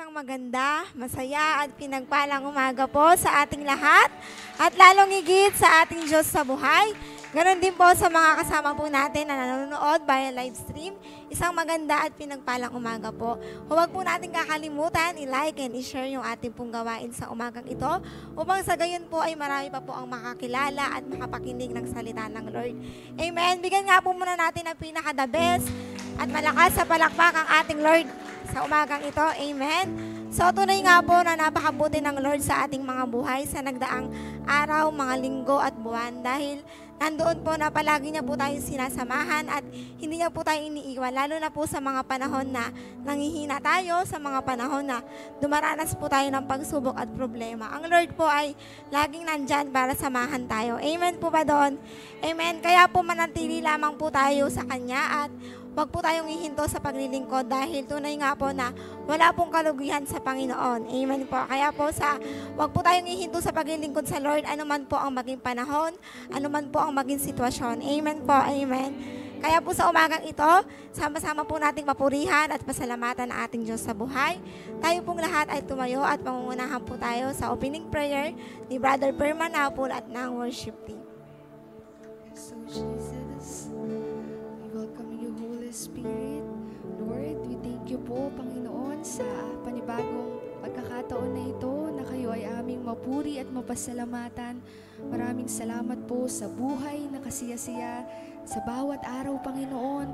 Isang maganda, masaya at pinagpalang umaga po sa ating lahat at lalong higit sa ating Diyos sa buhay. Ganon din po sa mga kasama po natin na nanonood via live stream. Isang maganda at pinagpalang umaga po. Huwag po natin kakalimutan i-like and i-share yung ating pong gawain sa umagang ito upang sa gayon po ay marami pa po ang makakilala at makapakinig ng salita ng Lord. Amen. Bigyan nga po muna natin ang pinaka-the best at malakas sa palakpak ang ating Lord sa umagang ito. Amen. So tunay nga po na napakabuti ng Lord sa ating mga buhay sa nagdaang araw, mga linggo at buwan dahil nandoon po na palagi niya po tayong sinasamahan at hindi niya po tayo iniiwan, lalo na po sa mga panahon na nanghihina tayo, sa mga panahon na dumaranas po tayo ng pagsubok at problema. Ang Lord po ay laging nandyan para samahan tayo. Amen po ba doon? Amen. Kaya po manatili lamang po tayo sa Kanya at huwag po tayong ihinto sa paglilingkod dahil tunay nga po na wala pong kalugihan sa Panginoon. Amen po. Kaya po huwag po tayong ihinto sa paglilingkod sa Lord, anuman po ang maging panahon, anuman po ang maging sitwasyon. Amen po. Amen. Kaya po sa umagang ito, sama-sama po nating papurihan at pasalamatan ang ating Diyos sa buhay. Tayo pong lahat ay tumayo at pangungunahan po tayo sa opening prayer ni Brother Perman Apol at ng worship team. So Jesus, we welcome you, Holy Spirit. Lord, we thank you po, Panginoon, sa panibagong pagkakataon na ito na kayo ay aming mapuri at mapasalamatan. Maraming salamat po sa buhay na kasiyasiya sa bawat araw, Panginoon.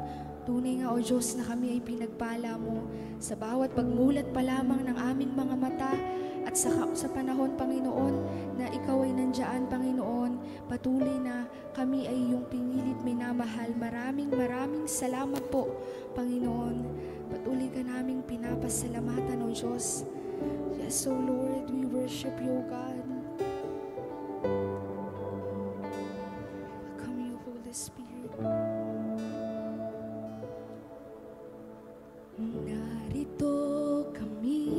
Tunay nga, O Diyos, na kami ay pinagpala mo sa bawat pagmulat pa lamang ng aming mga mata at sa panahon, Panginoon, na Ikaw ay nandiyan, Panginoon. Patuloy na kami ay iyong pinilit minamahal. Maraming salamat po, Panginoon. Patuloy ka naming pinapasalamatan, O Diyos. Yes, O Lord, we worship you, God. Welcome you, Holy Spirit. Narito kami,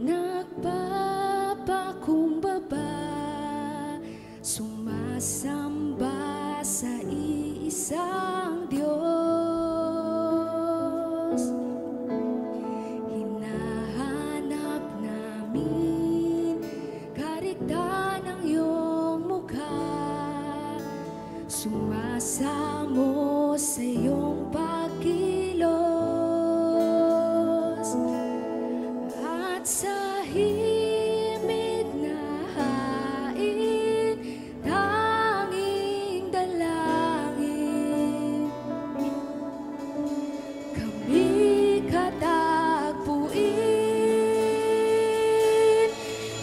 nagpapakumbaba, sumasamba sa iisang Diyos. Hinahanap namin karikta ng iyong mukha, sumasamo sa iyong pagkilos at sa himig na hain, tanging dalangin kami katagpuin.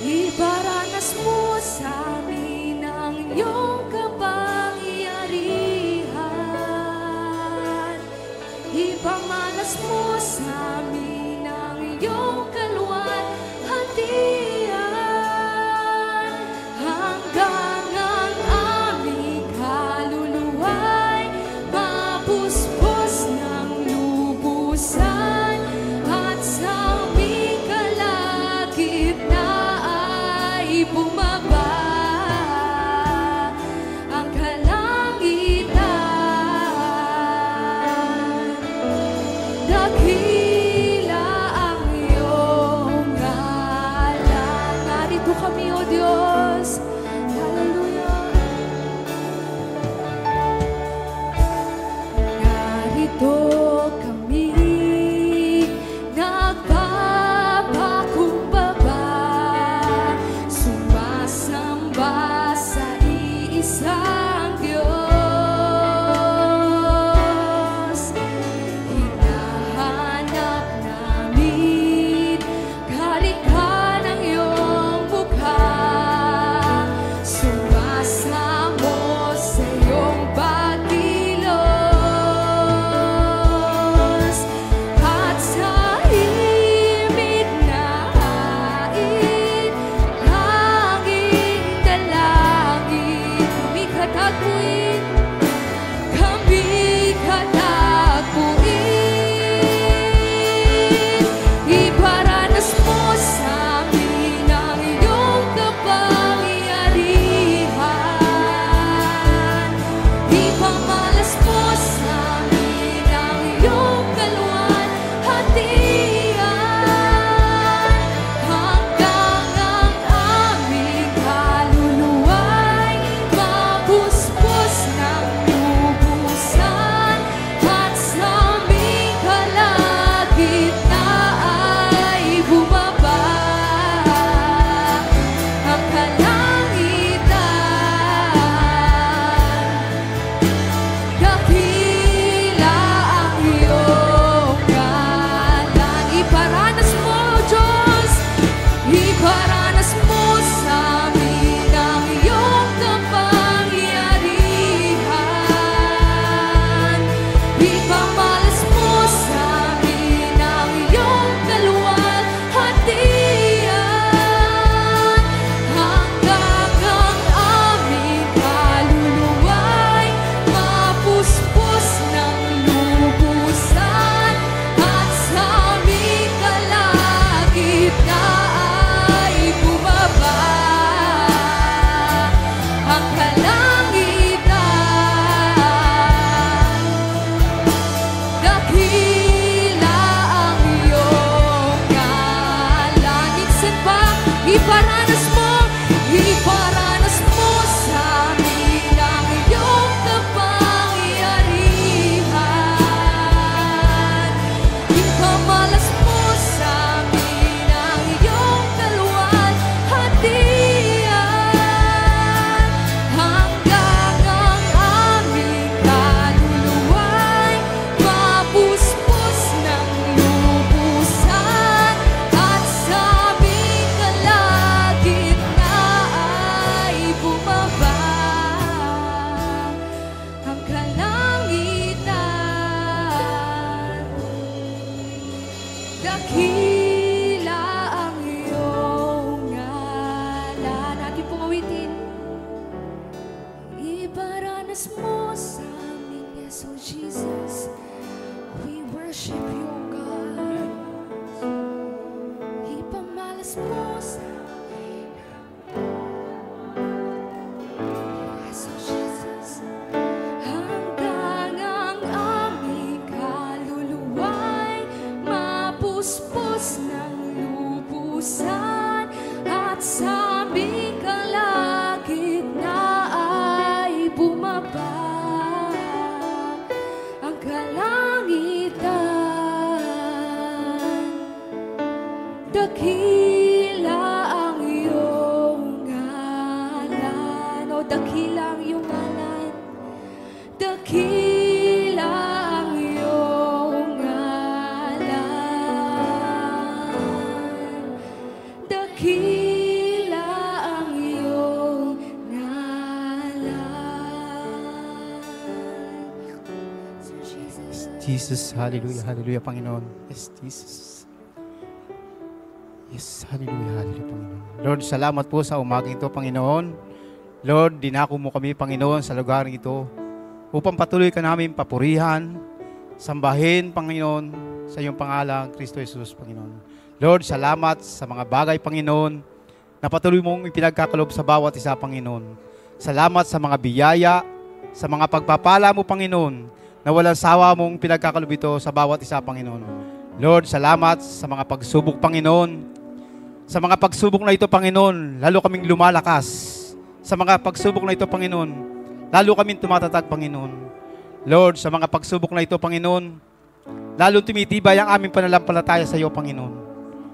Iparanas mo sa amin ang iyong kapangyarihan. Ipamalas mo sa amin ang iyong kaluwalhatian. Hanggang ang aming kaluluwa'y mapuspos ng lubusan at sa aming kalagitnaan ay bumaba ang kalangitan. Dakila ang iyong mapuspusan. Yes, oh Jesus. Hanggang ang aming kaluluwa'y mapuspos ng lubusan, at sa aming kalagitnaan bumaba ang kalangitan. Dakila ang iyong ngalan, o dakila ang iyong ngalan, dakila ang iyong ngalan, dakila ang iyong ngalan. Sir Jesus. Jesus, hallelujah, hallelujah, Panginoon. Yes, Jesus. Yes, hallelujah, hallelujah, Panginoon. Lord, salamat po sa umagang ito, Panginoon. Lord, dinako mo kami, Panginoon, sa lugar ito upang patuloy ka namin papurihan, sambahin, Panginoon, sa iyong pangalan, Kristo Jesus, Panginoon. Lord, salamat sa mga bagay, Panginoon, na patuloy mong ipinagkakalob sa bawat isa, Panginoon. Salamat sa mga biyaya, sa mga pagpapala mo, Panginoon, na walang sawa mong pinagkakalob ito sa bawat isa, Panginoon. Lord, salamat sa mga pagsubok, Panginoon. Sa mga pagsubok na ito, Panginoon, lalo kaming lumalakas. Sa mga pagsubok na ito, Panginoon, lalo kaming tumatatag, Panginoon. Lord, sa mga pagsubok na ito, Panginoon, lalo tumitibay ang aming pananampalataya sa iyo, Panginoon.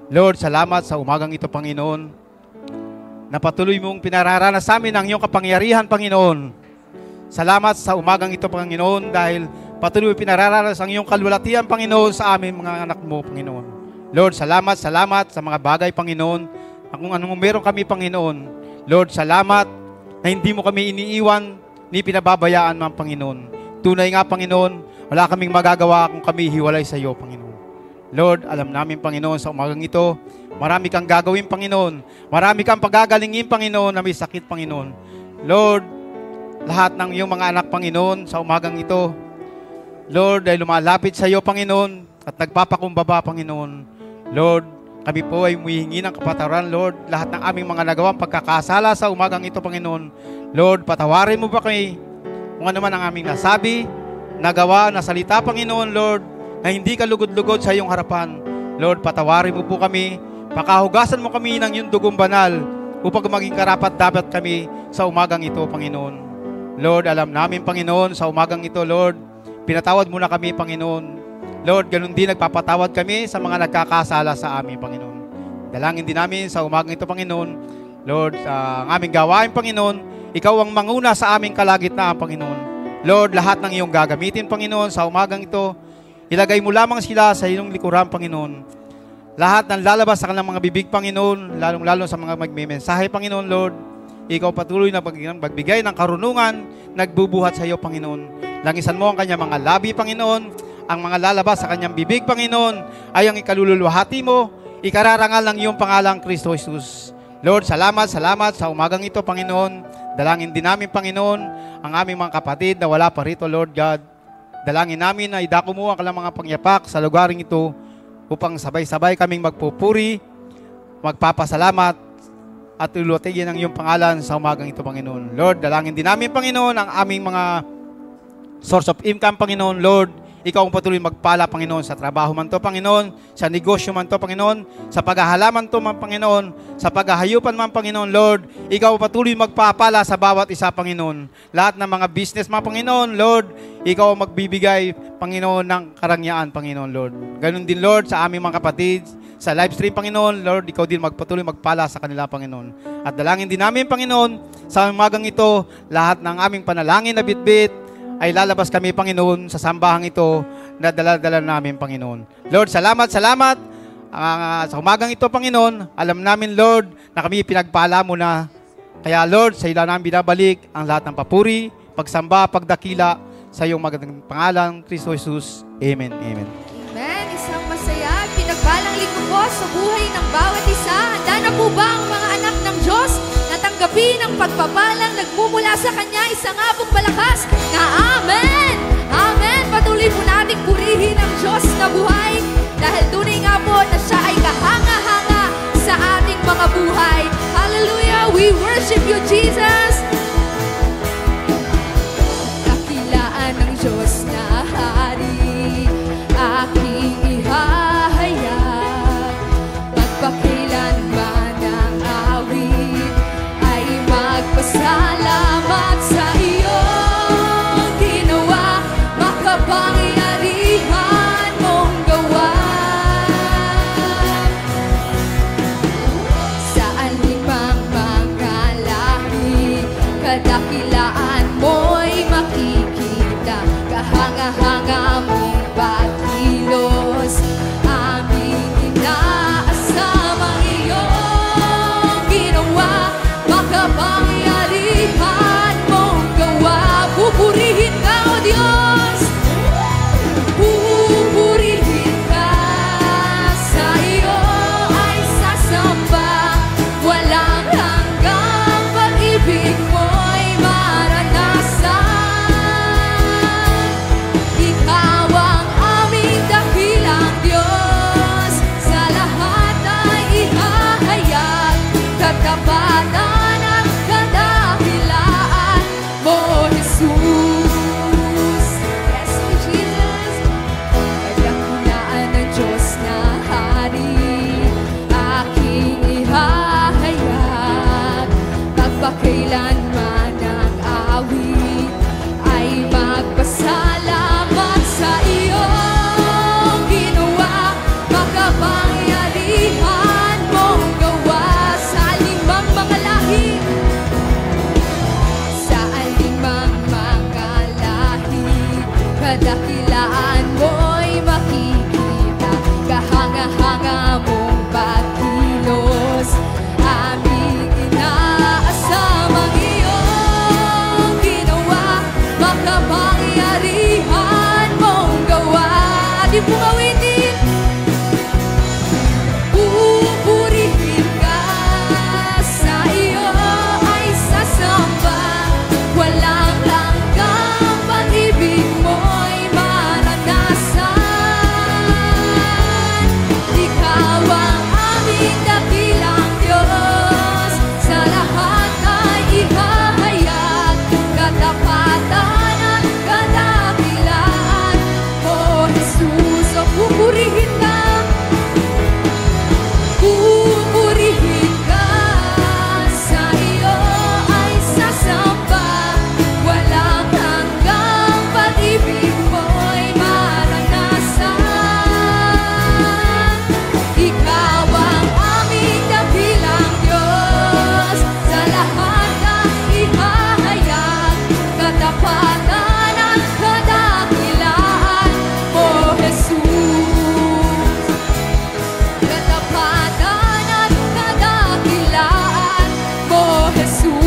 Lord, salamat sa umagang ito, Panginoon, na patuloy mong pinararanas sa amin ang iyong kapangyarihan, Panginoon. Salamat sa umagang ito, Panginoon, dahil patuloy pinararanas ang iyong kalwalatian, Panginoon, sa amin mga anak mo, Panginoon. Lord, salamat sa mga bagay, Panginoon, kung anong meron kami, Panginoon. Lord, salamat na hindi mo kami iniiwan, ni pinababayaan man, Panginoon. Tunay nga, Panginoon, wala kaming magagawa kung kami hiwalay sa iyo, Panginoon. Lord, alam namin, Panginoon, sa umagang ito, marami kang gagawin, Panginoon. Marami kang pagagalingin, Panginoon, na may sakit, Panginoon. Lord, lahat ng iyong mga anak, Panginoon, sa umagang ito, Lord, ay lumalapit sa iyo, Panginoon, at nagpapakumbaba, Panginoon. Lord, kami po ay humihingi ng kapatawaran, Lord, lahat ng aming mga nagawang pagkakasala sa umagang ito, Panginoon. Lord, patawarin mo ba kami kung ano man ang aming nasabi, nagawa, nasalita, Panginoon, Lord, na hindi ka lugod-lugod sa iyong harapan. Lord, patawarin mo po kami, pakahugasan mo kami ng iyong dugong banal upang maging karapat-dapat kami sa umagang ito, Panginoon. Lord, alam namin, Panginoon, sa umagang ito, Lord, pinatawad mo na kami, Panginoon. Lord, ganun din nagpapatawad kami sa mga nagkakasala sa amin, Panginoon. Dalangin din namin sa umagang ito, Panginoon. Lord, sa aming gawain, Panginoon, ikaw ang manguna sa aming kalagitnaan, Panginoon. Lord, lahat ng iyong gagamitin, Panginoon, sa umagang ito, ilagay mo lamang sila sa iyong likuran, Panginoon. Lahat ng lalabas sa kanilang mga bibig, Panginoon, lalong-lalo sa mga magme-mensahe, Panginoon, Lord, ikaw patuloy na magbigay ng karunungan, nagbubuhat sa iyo, Panginoon. Langisan mo ang kanyang mga labi, Panginoon. Ang mga lalabas sa kanyang bibig, Panginoon, ay ang ikalululuhati mo, ikararangal ng iyong pangalang Kristo Jesus. Lord, salamat sa umagang ito, Panginoon. Dalangin din namin, Panginoon, ang aming mga kapatid na wala pa rito, Lord God. Dalangin namin na idako mo ang kanilang mga pangyapak sa lugaring ito upang sabay-sabay kaming magpupuri, magpapasalamat, at ilulutigin ang iyong pangalan sa umagang ito, Panginoon. Lord, dalangin din namin, Panginoon, ang aming mga source of income, Panginoon. Lord, ikaw ang patuloy magpala, Panginoon, sa trabaho man to, Panginoon, sa negosyo man to, Panginoon, sa paghahalaman to man, Panginoon, sa paghahayupan man, Panginoon, Lord, ikaw patuloy magpapala sa bawat isa, Panginoon. Lahat ng mga business man, Panginoon, Lord, ikaw ang magbibigay, Panginoon, ng karangyaan, Panginoon, Lord. Ganun din, Lord, sa aming mga kapatid, sa live stream, Panginoon, Lord, ikaw din magpatuloy magpala sa kanila, Panginoon. At dalangin din namin, Panginoon, sa umagang ito, lahat ng aming panalangin na bitbit, ay lalabas kami, Panginoon, sa sambahang ito na dala-dala namin, Panginoon. Lord, salamat. Sa umagang ito, Panginoon, alam namin, Lord, na kami pinagpala mo na. Kaya, Lord, sa ila namin binabalik ang lahat ng papuri, pagsamba, pagdakila sa iyong magandang pangalan, Kristo Jesus. Amen. Amen. Amen. Isang masaya at pinagpalang linggo po sa buhay ng bawat isa. Handa na po ba ang mga anak ng Diyos na tanggapin ang pagpapalang nagmumula sa Kanya? Isang abong malakas na Amen! Amen! Patuloy po nating purihin ang Diyos na buhay dahil tunay nga po na siya ay kahanga-hanga sa ating worship you, Jesus. Dakilaan ng Diyos na hari, aking ihahayag. Magpakailanman ang awit ay magpasalamat sa iyong ginawa. Makapangyarihan mong gawa. Sa alimang mga lahi, kadakilaan mo'y makikita. Kahanga-hanga mong pagkilos, aming inaasam ang iyong ginawa. Makapangyarihan mong gawa. Pupurihin ka, O Diyos. Pupurihin ka, sa iyo ay sasamba. Walang hanggang pag-ibig mo'y maranasan. Ikaw ang aming dakilang Diyos, sa lahat ay ihahayag. Katapatan at kadakilaan mo, Jesus. Yes, Lord Jesus. Kadakilaan ng Diyos na hari, aking ihahayag. Magpakailanman ang awit ay magpasalamat sa iyong ginawa. Makapangyarihan mong gawa. Sa alimang mga lahi, sa alimang mga lahi, kadakilaan mo'y makikita. Kahanga-hanga mong pagkilos, aming inaasam ang iyong ginawa. Makapangyarihan mong gawa. Di pumawitin. Pupurihin ka, sa iyo ay sasamba. Walang hanggang pag-ibig mo'y maranasan. Ikaw ang aming dakilang Diyos, sa lahat ay ihahayag. Katapatan at kadakilaan mo, Jesus. O pupurihin ka. Pupurihin ka, sa iyo ay sasamba. Walang hanggang pag-ibig mo'y maranasan. Ikaw ang aming dakilang Diyos, sa lahat ay ihahayag. Katapatan at kadakilaan mo, Jesus. Katapatan at kadakilaan mo, Jesus.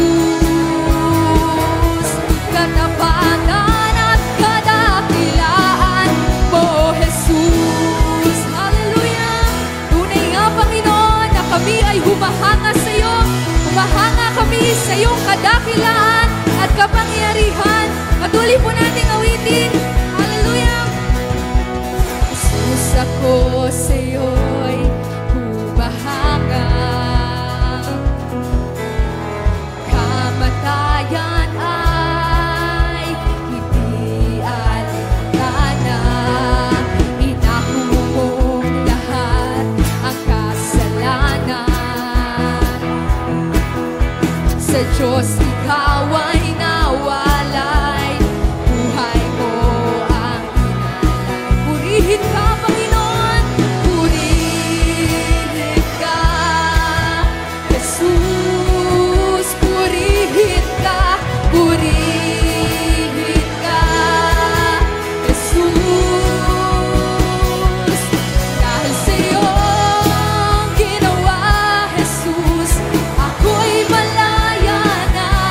Katapatan at kadakilaan mo, Jesus. Hallelujah! Tunay nga, Panginoon, na kami ay humahanga sa iyo. Humahanga kami sa iyong kadakilaan at kapangyarihan. Patuloy po nating awitin. Hallelujah! Jesus, ako sa iyo'y humahanga. Kamatayan ay hindi alintana. Inako mong lahat ang kasalanan. Sa Diyos ikaw ay nawalay. Buhay mo ang inalay. Purihin ka, Panginoon. Purihin ka, Jesus. Purihin ka. Purihin ka, Jesus. Dahil sa iyong ginawa, Jesus, ako'y malaya na.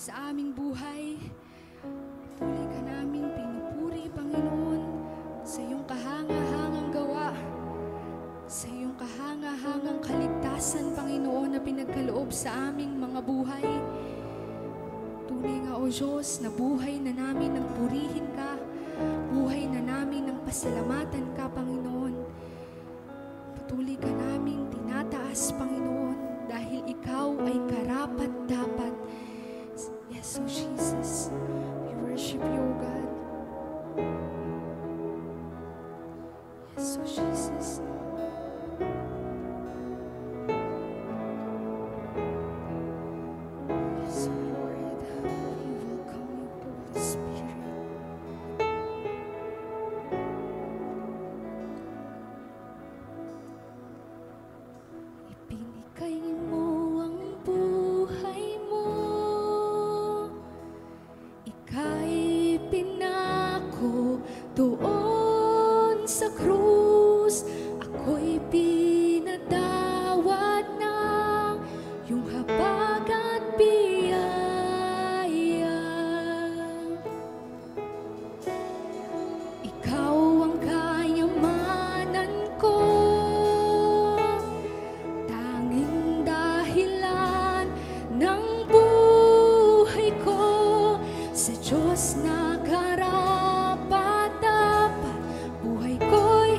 sa aming buhay. Patuloy ka naming pinupuri, Panginoon, sa iyong kahanga-hangang gawa, sa iyong kahanga-hangang kaligtasan, Panginoon, na pinagkaloob sa aming mga buhay. Tunay nga, O Diyos, na buhay na namin nang purihin ka, buhay na namin nang pasalamatan ka, Panginoon. Patuloy ka naming tinataas, Panginoon, dahil ikaw ay karapat-dapat. Yes, O Jesus, we worship you, O God. Yes, O Jesus. Yes, O Lord, we welcome you, Holy Spirit. Ibinigay mo ang buhay mo, ika'y pinako doon sa krus. Ako'y pinadawat ng iyong habag at biyaya. Ikaw ang kayamanan ko, tanging dahilan ng buhay ko. Sa Diyos na karapat-dapat, buhay ko'y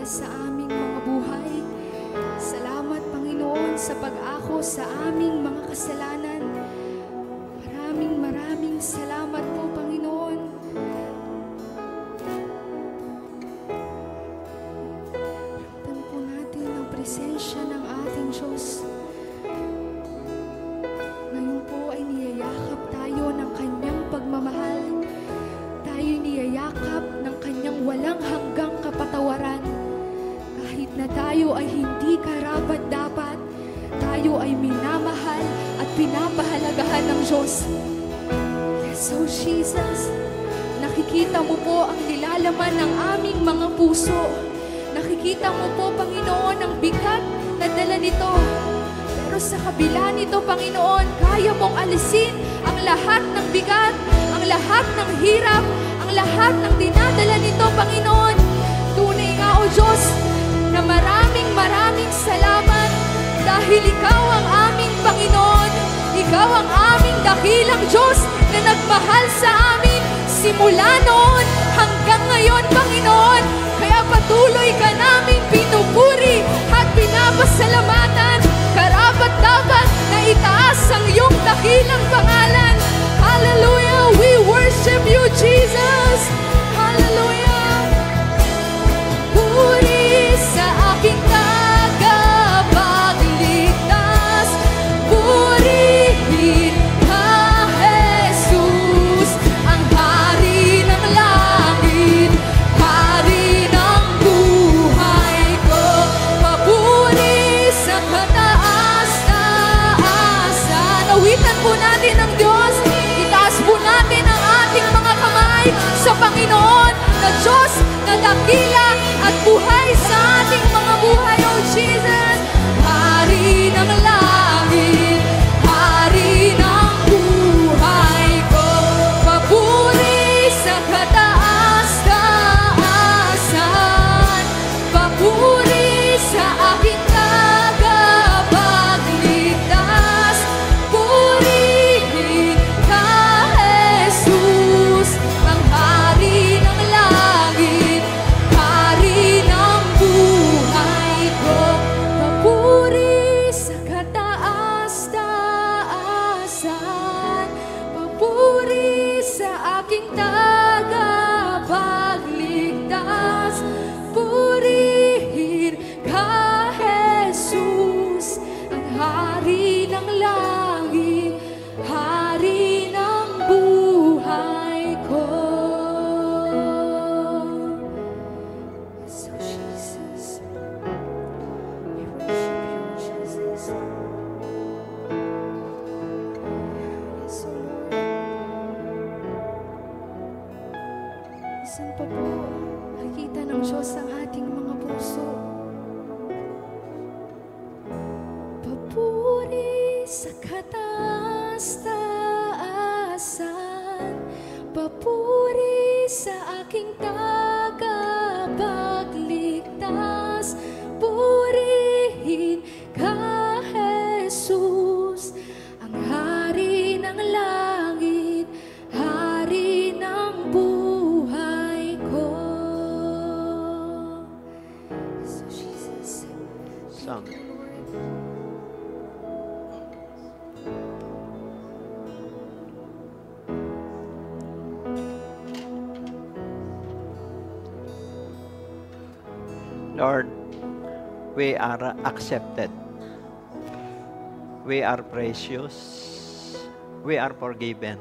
para sa aming mga buhay. Salamat, Panginoon, sa pag-ako sa aming mga kasalanan. Maraming salamat po, Panginoon. Ramdam po natin ang presensya ng ating Diyos. Ngayon po ay niyayakap tayo ng Kanyang pagmamahal. Tayo niyayakap ng Kanyang walang hanggang kapatawaran. Kahit na tayo ay hindi karapat-dapat, tayo ay minamahal at pinapahalagahan ng Diyos. Yes, oh Jesus, nakikita mo po ang nilalaman ng aming mga puso. Nakikita mo po, Panginoon, ang bigat na dala nito. Pero sa kabila nito, Panginoon, kaya mong alisin ang lahat ng bigat, ang lahat ng hirap, ang lahat ng dinadala nito, Panginoon. Tunay nga, O Diyos, na maraming salamat dahil Ikaw ang aming Panginoon. Ikaw ang aming dakilang Diyos na nagmahal sa amin simula noon hanggang ngayon, Panginoon. Kaya patuloy ka namin pinupuri at pinapasalamatan. Karapat-dapat na itaas ang iyong dakilang pangalan. Hallelujah! We worship you, Jesus! Hallelujah! Puri sa aking tagapagligtas, purihin ka, Jesus, ang hari ng langit, hari ng buhay ko. Papuri sa kataas-taasan. Awitan po natin ang Diyos. Itaas po natin ang ating mga kamay sa Panginoon na Diyos na dakila at buhay sa ating mga buhay, oh Jesus. Hari ng langit, hari ng buhay ko. Papuri sa kataas-taasan, papuri sa aking tagapagligtas. Purihin ka, Jesus, ang hari ng langit, hari ng buhay ko. Papuri sa kataas-taasan, papuri sa aking tagapagligtas. Purihin ka, Jesus, ang hari ng langit, hari ng buhay ko. So Jesus, we worship you, Jesus. Yes, O Lord. Isan pa po, nakikita ng Diyos ang ating mga puso. Papuri sa kataas-taasan, papuri sa aking tagapagligtas. Purihin ka, Jesus, ang hari ng langit, hari ng buhay ko. So Jesus, Song. thank you, Lord. Lord, we are accepted. We are precious. We are forgiven.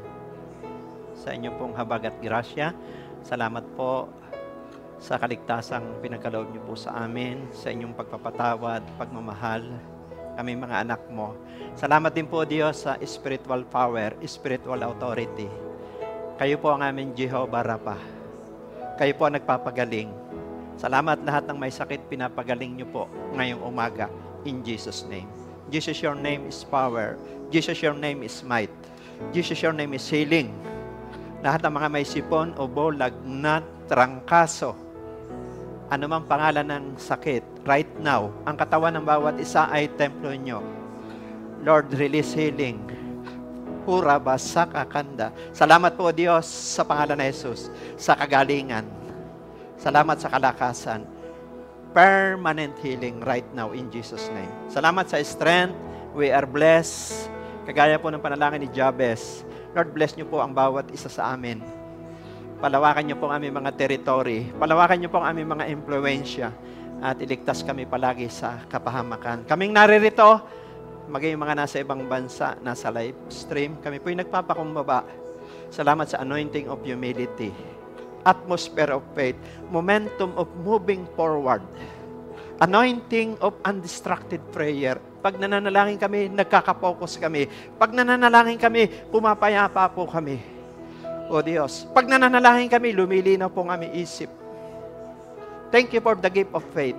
Sa inyo pong habag at grasya, salamat po sa kaligtasang pinagkaloob niyo po sa amin, sa inyong pagpapatawad, pagmamahal, kami mga anak mo. Salamat din po, Diyos, sa spiritual power, spiritual authority. Kayo po ang aming Jehovah Rapha. Kayo po ang nagpapagaling. Salamat lahat ng may sakit, pinapagaling niyo po ngayong umaga. In Jesus' name. Jesus, your name is power. Jesus, your name is might. Jesus, your name is healing. Lahat ng mga may sipon, ubo, lagnat, trangkaso, anumang pangalan ng sakit, right now, ang katawan ng bawat isa ay templo nyo. Lord, release healing. Hura basaka kanda. Salamat po, Diyos, sa pangalan ng Jesus, sa kagalingan. Salamat sa kalakasan. permanent healing right now in Jesus' name. Salamat sa strength. We are blessed. Kagaya po ng panalangin ni Jabez, Lord, bless niyo po ang bawat isa sa amin. Palawakan niyo po ang aming mga territory. Palawakan niyo po ang aming mga impluensya. At iligtas kami palagi sa kapahamakan. Kaming naririto, maging mga nasa ibang bansa, nasa live stream, kami po'y nagpapakumbaba. Salamat sa anointing of humility, atmosphere of faith, momentum of moving forward, anointing of undistracted prayer. Pag nananalangin kami, nagkakapokus kami. Pag nananalangin kami, pumapayapa po kami. O Diyos, pag nananalangin kami, lumilinaw po ang aming isip. Thank you for the gift of faith.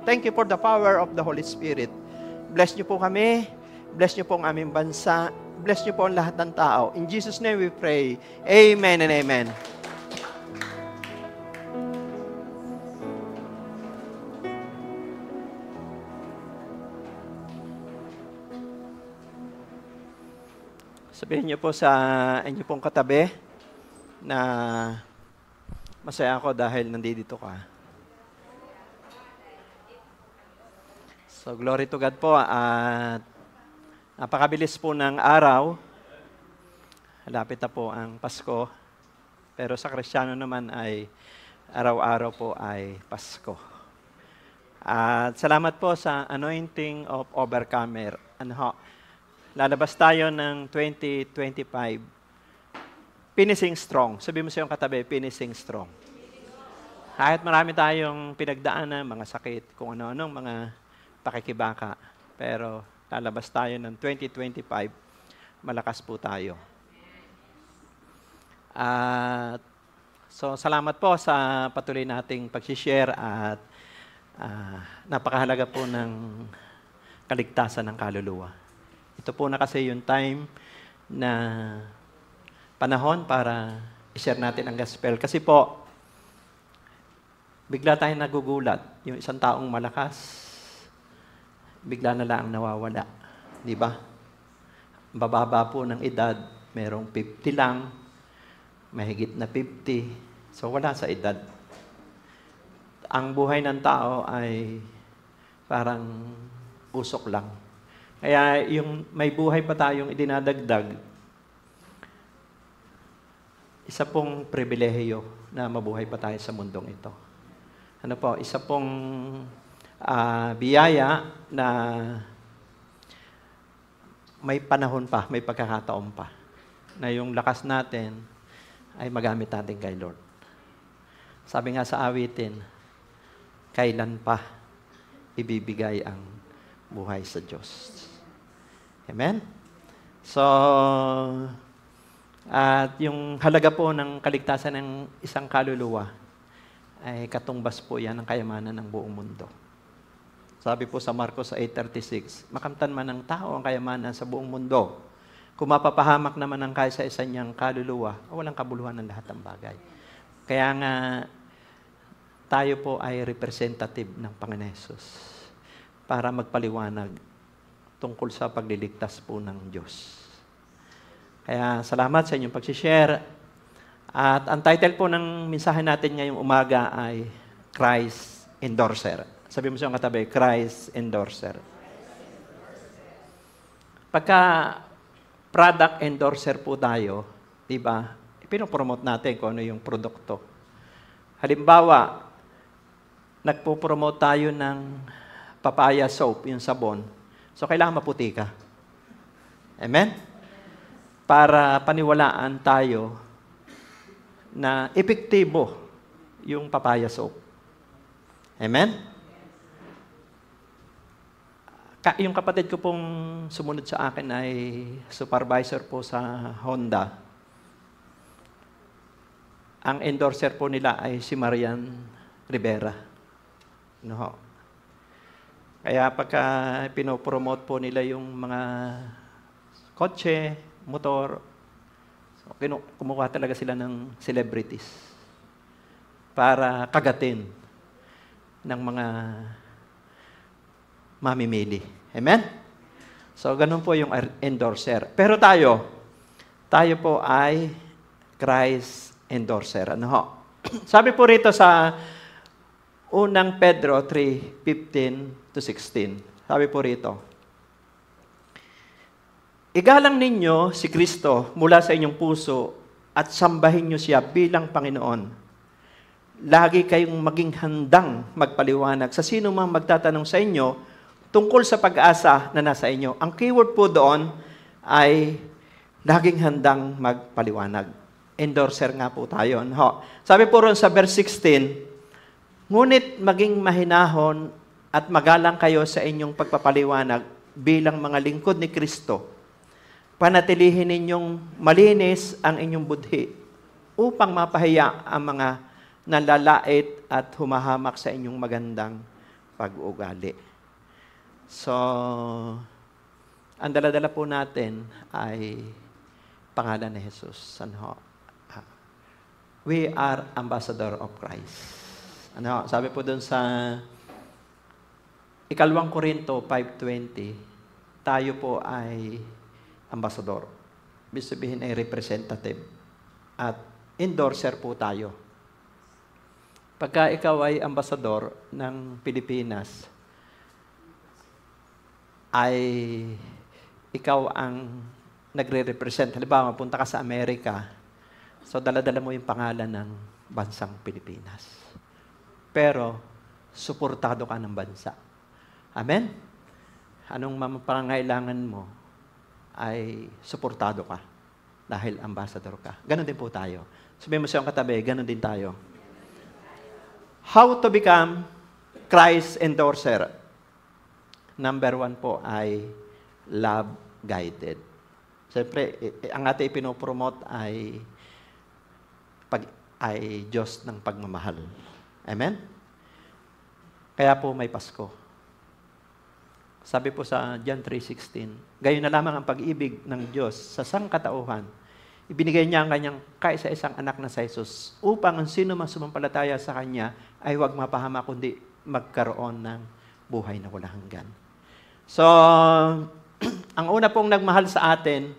Thank you for the power of the Holy Spirit. Bless niyo po kami. Bless niyo po ang aming bansa. Bless niyo po ang lahat ng tao. In Jesus' name we pray. Amen and amen. Sabihin niyo po sa inyo pong katabi na masaya ako dahil nandito ka. So, glory to God po. At napakabilis po ng araw. Malapit na po ang Pasko. Pero sa Kristiyano naman ay araw-araw po ay Pasko. At salamat po sa anointing of overcomer. Lalabas tayo ng 2025. Finishing strong. Sabi mo sa iyong katabi, finishing strong. Kahit marami tayong pinagdaanan, mga sakit, kung ano-anong mga pakikibaka. Pero lalabas tayo ng 2025, malakas po tayo. At so salamat po sa patuloy nating pag-share at napakahalaga po ng kaligtasan ng kaluluwa. Ito po na kasi yung time na panahon para i-share natin ang gospel. Kasi po, bigla tayong nagugulat. Yung isang taong malakas, bigla na lang nawawala. Di ba? Bababa po ng edad, merong 50 lang, mahigit na 50. So wala sa edad. Ang buhay ng tao ay parang usok lang. Kaya yung may buhay pa tayong idinadagdag, isa pong pribilehiyo na mabuhay pa tayo sa mundong ito. Ano po, isa pong biyaya na may panahon pa, may pagkakataon pa, na yung lakas natin ay magamit natin kay Lord. Sabi nga sa awitin, kailan pa ibibigay ang buhay sa Diyos. Amen? So, at yung halaga po ng kaligtasan ng isang kaluluwa ay katumbas po yan ng kayamanan ng buong mundo. Sabi po sa Marcos 8:36, makamtan man ng tao ang kayamanan sa buong mundo. Kung mapapahamak naman ang kaysa-isa niyang kaluluwa, walang kabuluhan ng lahat ng bagay. Kaya nga, tayo po ay representative ng Panginoon Hesus para magpaliwanag tungkol sa pagliligtas po ng Diyos. Kaya salamat sa inyong pag-share. At ang title po ng mensahe natin ngayong umaga ay Christ Endorser. Sabi mo sa katabi, Christ Endorser. Pagka product endorser po tayo, di ba? Pinopromote natin kung ano yung produkto. Halimbawa, nagpo-promote tayo ng papaya soap, yung sabon. So, kailangan maputi ka. Amen? Para paniwalaan tayo na epektibo yung papaya soap. Amen? Yung kapatid ko pong sumunod sa akin ay supervisor po sa Honda. Ang endorser po nila ay si Marian Rivera. No. Kaya pagka pinopromote po nila yung mga kotse, motor, so, kumukuha talaga sila ng celebrities para kagatin ng mga mamimili. Amen? So, ganun po yung endorser. Pero tayo po ay Christ endorser. Ano ho? Sabi po rito sa Unang Pedro 3:15 to 16. Sabi po rito, igalang ninyo si Kristo mula sa inyong puso at sambahin niyo siya bilang Panginoon. Lagi kayong maging handang magpaliwanag sa sino mang magtatanong sa inyo tungkol sa pag-asa na nasa inyo. Ang keyword po doon ay laging handang magpaliwanag. Endorser nga po tayo. No? Sabi po ron sa verse 16, ngunit maging mahinahon at magalang kayo sa inyong pagpapaliwanag bilang mga lingkod ni Kristo. Panatilihin ninyong malinis ang inyong budhi upang mapahiya ang mga nalalait at humahamak sa inyong magandang pag-uugali. So, ang dala-dala po natin ay pangalan ni Jesus. Ano? We are ambassador of Christ. Ano, sabi po doon sa 2 Korinto 5:20, tayo po ay ambassador. Ibig sabihin ay representative. At endorser po tayo. Pagka ikaw ay ambassador ng Pilipinas, ay ikaw ang nagre-represent. Halimbawa, mapunta ka sa Amerika, so dala-dala mo yung pangalan ng bansang Pilipinas. Pero, suportado ka ng bansa. Amen? Anong pangangailangan mo ay suportado ka dahil ambassador ka. Ganon din po tayo. Sabihin mo sa iyong katabi, ganon din tayo. How to become Christ endorser? Number 1 po ay love-guided. Siyempre, ang ating ipinopromote ay Diyos ng pagmamahal. Amen? Kaya po may Pasko. Sabi po sa John 3:16, gayon na lamang ang pag-ibig ng Diyos sa sangkatauhan. Ibinigay niya ang kanyang kaisa-isang anak na sa Jesus upang ang sino man sumampalataya sa Kanya ay huwag mapahama kundi magkaroon ng buhay na walang hanggan. So, ang una pong nagmahal sa atin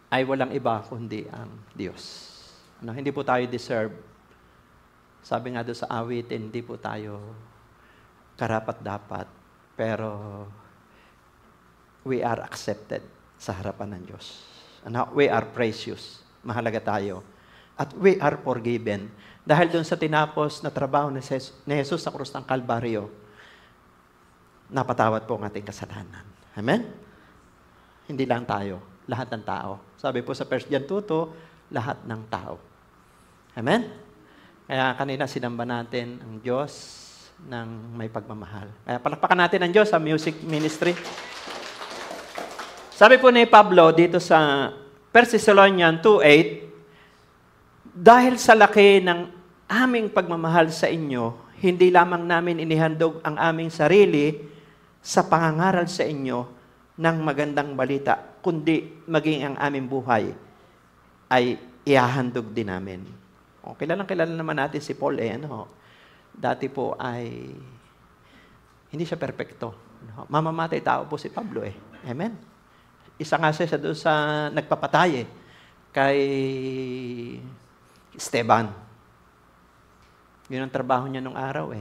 ay walang iba kundi ang Diyos. Ano, hindi po tayo deserve. Sabi nga doon sa awitin, hindi po tayo karapat-dapat, pero we are accepted sa harapan ng Diyos. Ano, we are precious. Mahalaga tayo. At we are forgiven. Dahil doon sa tinapos na trabaho ni Jesus sa krus ng Kalbaryo, napatawad po ang ating kasalanan. Amen? Hindi lang tayo, lahat ng tao. Sabi po sa 1 John 2:2, lahat ng tao. Amen? Kaya kanina sinamba natin ang Diyos ng may pagmamahal. Kaya palakpakan natin ang Diyos sa music ministry. Sabi po ni Pablo dito sa 1 Thessalonians 2:8, dahil sa laki ng aming pagmamahal sa inyo, hindi lamang namin inihandog ang aming sarili sa pangangaral sa inyo ng magandang balita, kundi maging ang aming buhay ay ihahandog din namin. O, kilala naman natin si Paul dati po ay hindi siya perpekto. Mamamatay tao po si Pablo Amen? Isa nga siya doon sa nagpapatay kay Esteban. Yun ang trabaho niya nung araw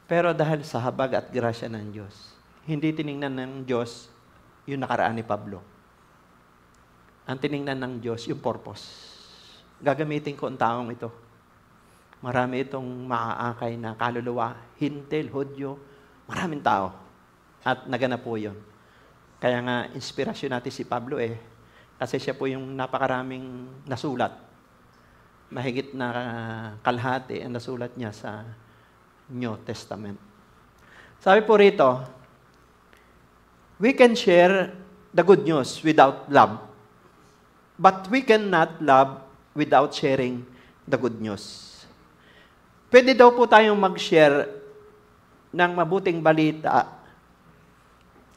Pero dahil sa habag at grasya ng Diyos, hindi tiningnan ng Diyos yung nakaraan ni Pablo. Ang tiningnan ng Diyos yung purpose. Gagamitin ko ang taong ito. Marami itong maaakay na kaluluwa, hintil, Hudyo, maraming tao. At naganap po yun. Kaya nga, inspirasyon natin si Pablo kasi siya po yung napakaraming nasulat. Mahigit na kalahati ang nasulat niya sa New Testament. Sabi po rito, we can share the good news without love. But we cannot love without sharing the good news. Pwede daw po tayong mag-share ng mabuting balita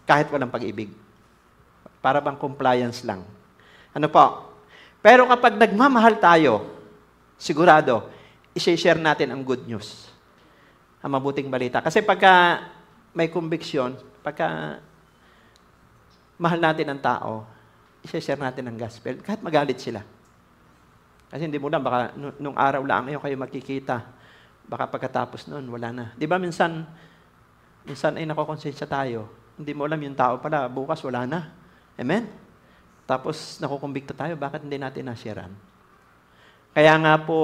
kahit walang pag-ibig. Para bang compliance lang. Ano po? Pero kapag nagmamahal tayo, sigurado, i-share natin ang good news. Ang mabuting balita. Kasi pagka may conviction, pagka mahal natin ang tao, i-share natin ang gospel. Kahit magalit sila. Kasi hindi mo lang, baka nung araw lang kayo magkikita. Baka pagkatapos noon, wala na. Di ba minsan ay nakokonsensya tayo. Hindi mo alam yung tao pala, bukas wala na. Amen? Tapos nakukumbikto tayo, bakit hindi natin nasyaran? Kaya nga po,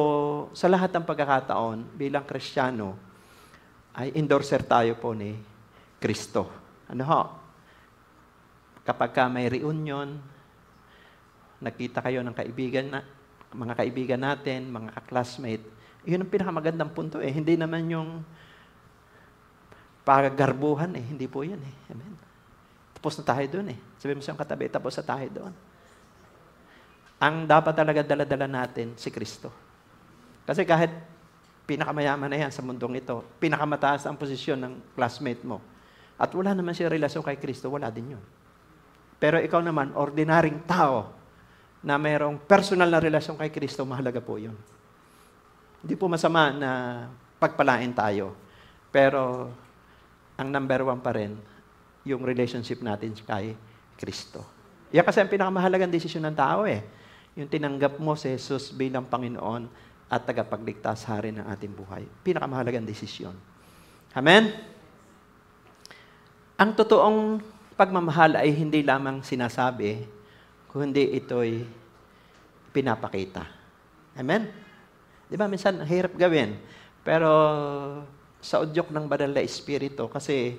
sa lahat ng pagkakataon, bilang Kristiyano, ay endorser tayo po ni Kristo. Ano ho? Kapag ka may reunion, nakita kayo ng mga kaibigan natin, mga classmate, yun ang pinakamagandang punto eh. Hindi naman yung paggarbuhan eh. Hindi po yun eh. Amen. Tapos na tayo doon eh. Sabi mo siyang katabi, tapos na tayo doon. Ang dapat talaga dala-dala natin, si Kristo. Kasi kahit pinakamayaman na yan sa mundong ito, pinakamataas ang posisyon ng classmate mo, at wala naman siya relasyon kay Kristo, wala din yun. Pero ikaw naman, ordinaryong tao, na mayroong personal na relasyon kay Kristo, mahalaga po yun. Hindi po masama na pagpalain tayo. Pero, ang number one pa rin, yung relationship natin kay Kristo. Yan kasi ang pinakamahalagang desisyon ng tao eh. Yung tinanggap mo si Jesus bilang Panginoon at tagapagligtas hari ng ating buhay. Pinakamahalagang desisyon. Amen? Ang totoong pagmamahal ay hindi lamang sinasabi, kundi ito'y pinapakita. Amen? Di ba, minsan hirap gawin. Pero sa udyok ng Banal na Espiritu, kasi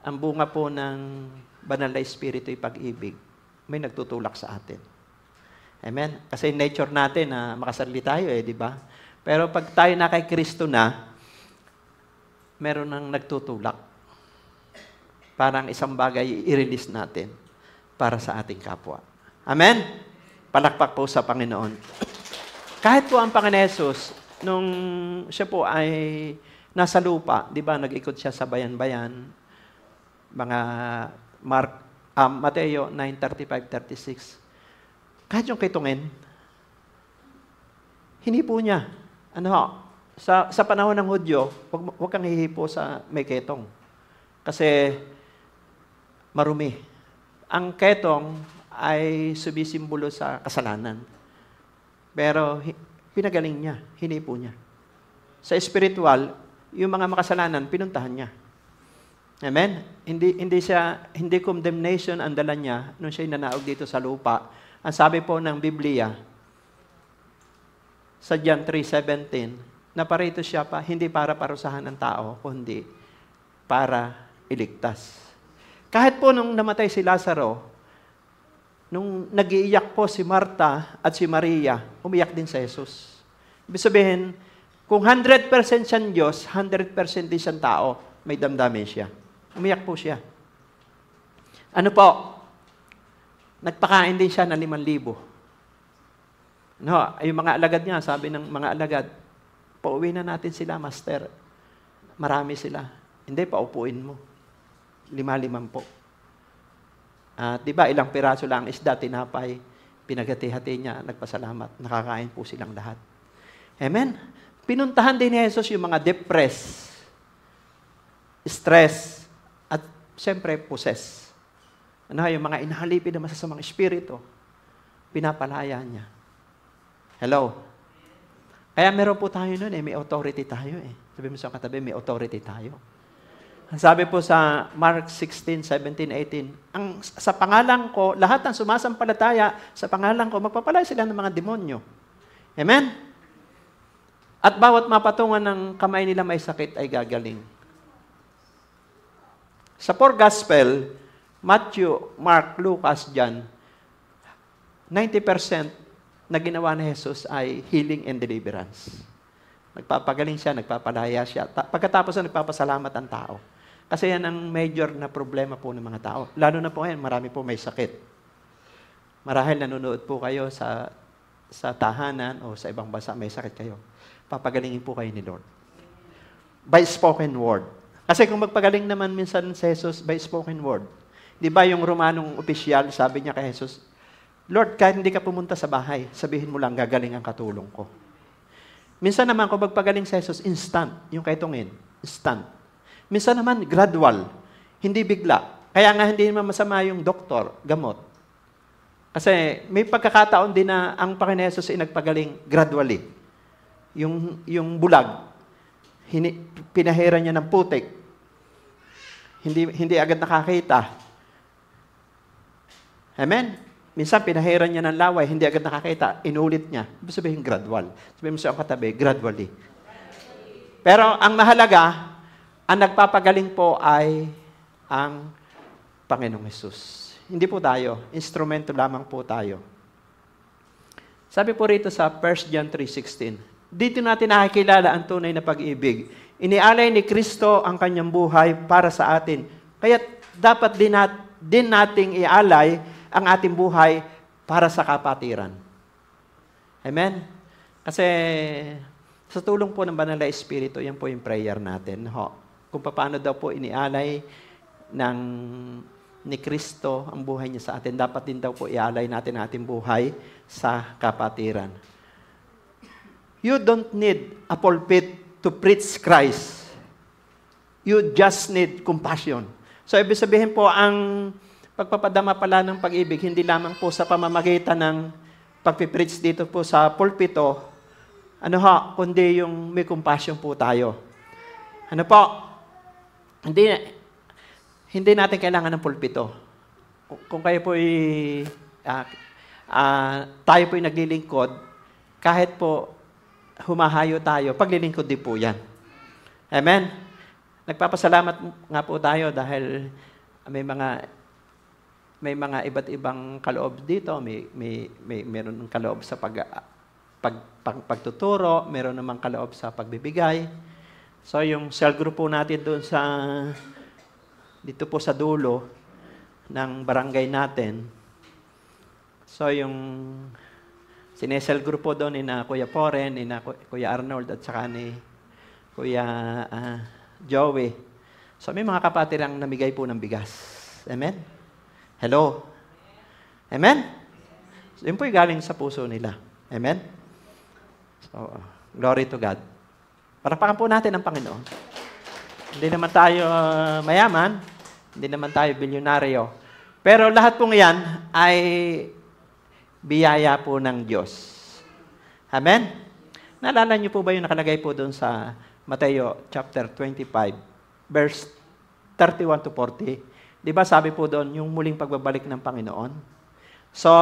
ang bunga po ng Banal na Espiritu ay pag-ibig, may nagtutulak sa atin. Amen? Kasi nature natin na makasarili tayo eh, di ba? Pero pag tayo na kay Kristo na, meron nang nagtutulak. Parang isang bagay i-release natin para sa ating kapwa. Amen? Palakpak po sa Panginoon. Kahit po ang Panginoon Jesus, nung siya po ay nasa lupa, di ba, nag-ikot siya sa bayan-bayan, mga Mateo 9:35-36. Kahit yung kitungin, hinipo niya. Sa panahon ng Hudyo, huwag kang hihipo sa may ketong. Kasi marumi. Ang ketong ay sumisimbolo sa kasalanan. Pero pinagaling niya, hinipo niya. Sa spiritual, yung mga makasalanan, pinuntahan niya. Amen? Hindi condemnation ang dala niya nung siya'y nanaog dito sa lupa. Ang sabi po ng Biblia, sa John 3:17, na parito siya pa, hindi para parusahan ng tao, kundi para iligtas. Kahit po nung namatay si Lazaro, nung nag-iiyak po si Marta at si Maria, umiyak din sa Jesus. Ibig sabihin, kung 100% siyang Diyos, 100% din siyang tao, may damdamin siya. Umiyak po siya. Ano po? Nagpakain din siya ng 5,000. Yung mga alagad niya, sabi ng mga alagad, pauwi na natin sila, Master. Marami sila. Hindi, paupuin mo. 5 po. Di ba, ilang piraso lang isda, tinapay, pinagati-hati niya, nagpasalamat, nakakain po silang lahat. Amen? Pinuntahan din ni Jesus yung mga depressed, stress, at siyempre, possessed. Yung mga inahalipin na masasamang espiritu, pinapalaya niya. Hello? Kaya meron po tayo nun may authority tayo Sabi mo sa katabi, may authority tayo. Sabi po sa Mark 16, 17, 18, sa pangalan ko, lahat ng sumasampalataya sa pangalan ko, magpapalaya sila ng mga demonyo. Amen? At bawat mapatungan ng kamay nila may sakit ay gagaling. Sa 4 Gospel, Matthew, Mark, Lucas, John, 90% na ginawa ni Jesus ay healing and deliverance. Nagpapagaling siya, nagpapalaya siya. Pagkatapos na nagpapasalamat ang tao. Kasi yan ang major na problema po ng mga tao. Lalo na po ngayon, marami po may sakit. Marahil nanonood po kayo sa tahanan o sa ibang bansa, may sakit kayo. Papagalingin po kayo ni Lord. By spoken word. Kasi kung magpagaling naman minsan si Jesus by spoken word, di ba yung Romanong opisyal, sabi niya kay Jesus, Lord, kahit hindi ka pumunta sa bahay, sabihin mo lang, gagaling ang katulong ko. Minsan naman, kung magpagaling si Jesus, instant, yung kaitungin, instant. Minsan naman, gradual, hindi bigla. Kaya nga hindi naman masama yung doktor, gamot. Kasi may pagkakataon din na ang Panginoon Jesus ay nagpagaling gradually. Yung bulag, pinahiran niya ng putik. Hindi agad nakakita. Amen? Minsan, pinahiran niya ng laway, hindi agad nakakita. Inulit niya. Ibig sabihin, gradual. Sabihin mo sa katabi, gradually. Pero ang mahalaga, ang nagpapagaling po ay ang Panginoong Hesus. Hindi po tayo. Instrumento lamang po tayo. Sabi po rito sa 1 John 3:16, dito natin nakikilala ang tunay na pag-ibig. Inialay ni Kristo ang kanyang buhay para sa atin. Kaya dapat din nating ialay ang ating buhay para sa kapatiran. Amen? Kasi sa tulong po ng Banal na Espiritu, yan po yung prayer natin. Kung paano daw po inialay ni Kristo ang buhay niya sa atin, dapat din daw po ialay natin ang ating buhay sa kapatiran. You don't need a pulpit to preach Christ. You just need compassion. So, ibig sabihin po, ang pagpapadama pala ng pag-ibig, hindi lamang po sa pamamagitan ng pagpipreach dito po sa pulpito, kundi yung may compassion po tayo. Hindi natin kailangan ng pulpito. Kung kayo po tayo po naglilingkod, kahit po humahayo tayo, paglilingkod din po yan. Amen? Nagpapasalamat nga po tayo dahil may mga iba't ibang kaloob dito. Meron ng kaloob sa pagtuturo, meron namang kaloob sa pagbibigay. So, yung cell group po natin doon dito po sa dulo ng barangay natin. So, yung sinesel group po doon ni na Kuya Poren, ni na Kuya Arnold, at saka ni Kuya Joey. So, may mga kapatid ang namigay po ng bigas. Amen? Hello? Amen? So, yun po yung galing sa puso nila. Amen? So, glory to God. Parapakan po natin ang Panginoon. Hindi naman tayo mayaman, hindi naman tayo bilyonaryo. Pero lahat pong yan ay biyaya po ng Diyos. Amen? Naalala niyo po ba yung nakalagay po doon sa Mateo chapter 25, verse 31 to 40? Di ba sabi po doon, yung muling pagbabalik ng Panginoon? So,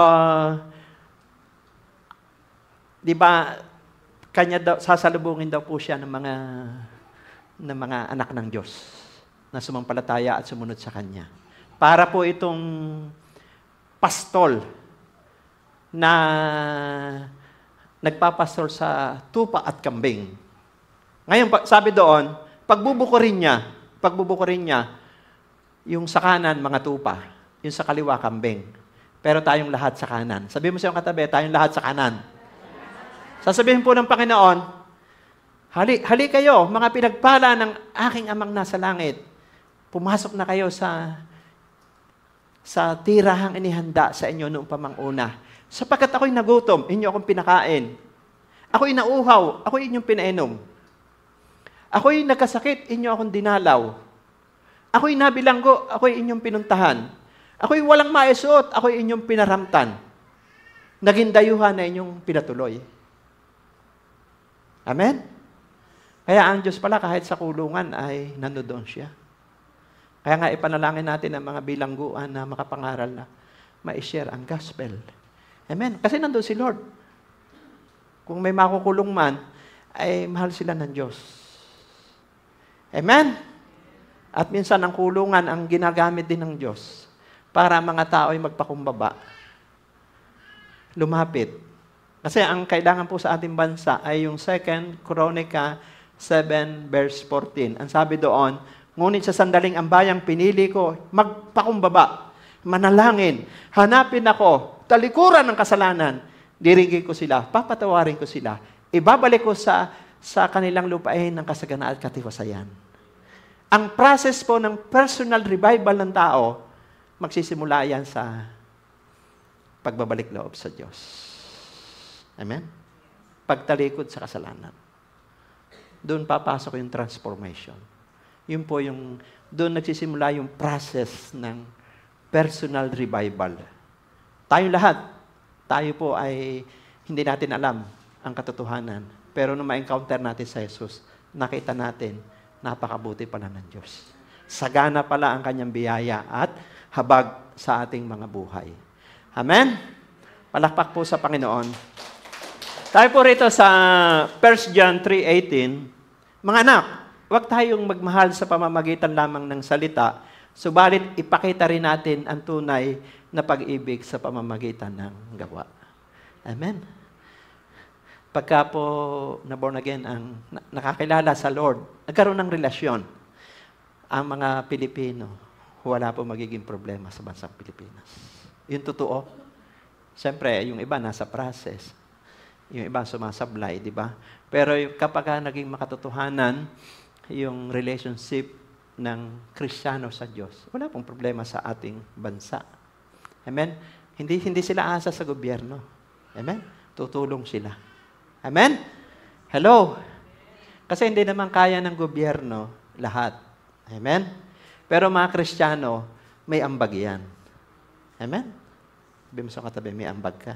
di ba, sasalubungin daw po siya ng mga anak ng Diyos na sumampalataya at sumunod sa Kanya. Para po itong pastol na nagpapastol sa tupa at kambing. Ngayon, sabi doon, pagbubukurin niya, yung sa kanan, mga tupa, yung sa kaliwa, kambing. Pero tayong lahat sa kanan. Sabi mo sa iyong katabi, tayong lahat sa kanan. Sasabihin po ng Panginoon, hali kayo, mga pinagpala ng aking amang nasa langit. Pumasok na kayo sa tirahang inihanda sa inyo noong pamanguna. Sapagkat ako'y nagutom, inyo akong pinakain. Ako'y nauhaw, ako'y inyong pinainom. Ako'y nagkasakit, inyo akong dinalaw. Ako'y nabilanggo, ako'y inyong pinuntahan. Ako'y walang maisuot, ako'y inyong pinaramtan. Naging dayuhan na inyong pinatuloy. Amen? Kaya ang Diyos pala kahit sa kulungan ay nandoon siya. Kaya nga ipanalangin natin ang mga bilangguan na makapangaral na ma-share ang gospel. Amen? Kasi nandoon si Lord. Kung may makukulong man, ay mahal sila ng Diyos. Amen? At minsan ang kulungan ang ginagamit din ng Diyos para mga tao ay magpakumbaba. Lumapit. Kasi ang kailangan po sa ating bansa ay yung 2 Chronica 7 verse 14. Ang sabi doon, ngunit sa sandaling ang bayang pinili ko, magpakumbaba, manalangin, hanapin ako, talikuran ng kasalanan, dirigin ko sila, papatawarin ko sila, ibabalik ko sa kanilang lupain ng kasaganaan at katiwasayan. Ang process po ng personal revival ng tao, magsisimula yan sa pagbabalik loob sa Diyos. Amen? Pagtalikod sa kasalanan. Doon papasok yung transformation. Yun po doon nagsisimula yung process ng personal revival. Tayo lahat, tayo po ay hindi natin alam ang katotohanan. Pero nung ma-encounter natin sa Jesus, nakita natin, napakabuti pala ng Diyos. Sagana pala ang kanyang biyaya at habag sa ating mga buhay. Amen? Palakpak po sa Panginoon. Tayo po rito sa 1 John 3:18. Mga anak, huwag tayong magmahal sa pamamagitan lamang ng salita, subalit ipakita rin natin ang tunay na pag-ibig sa pamamagitan ng gawa. Amen? Pagka po na-born again, ang nakakilala sa Lord, nagkaroon ng relasyon, ang mga Pilipino, wala po magiging problema sa bansang Pilipinas. Yung totoo. Siyempre, yung iba nasa process. Yung iba sumasablay, di ba? Pero kapag naging makatotohanan, yung relationship ng Kristiyano sa Diyos, wala pong problema sa ating bansa. Amen? Hindi sila asa sa gobyerno. Amen? Tutulong sila. Amen? Hello? Kasi hindi naman kaya ng gobyerno lahat. Amen? Pero mga Kristiyano, may ambag yan. Amen? Sabi mo sa katabi, may ambag ka.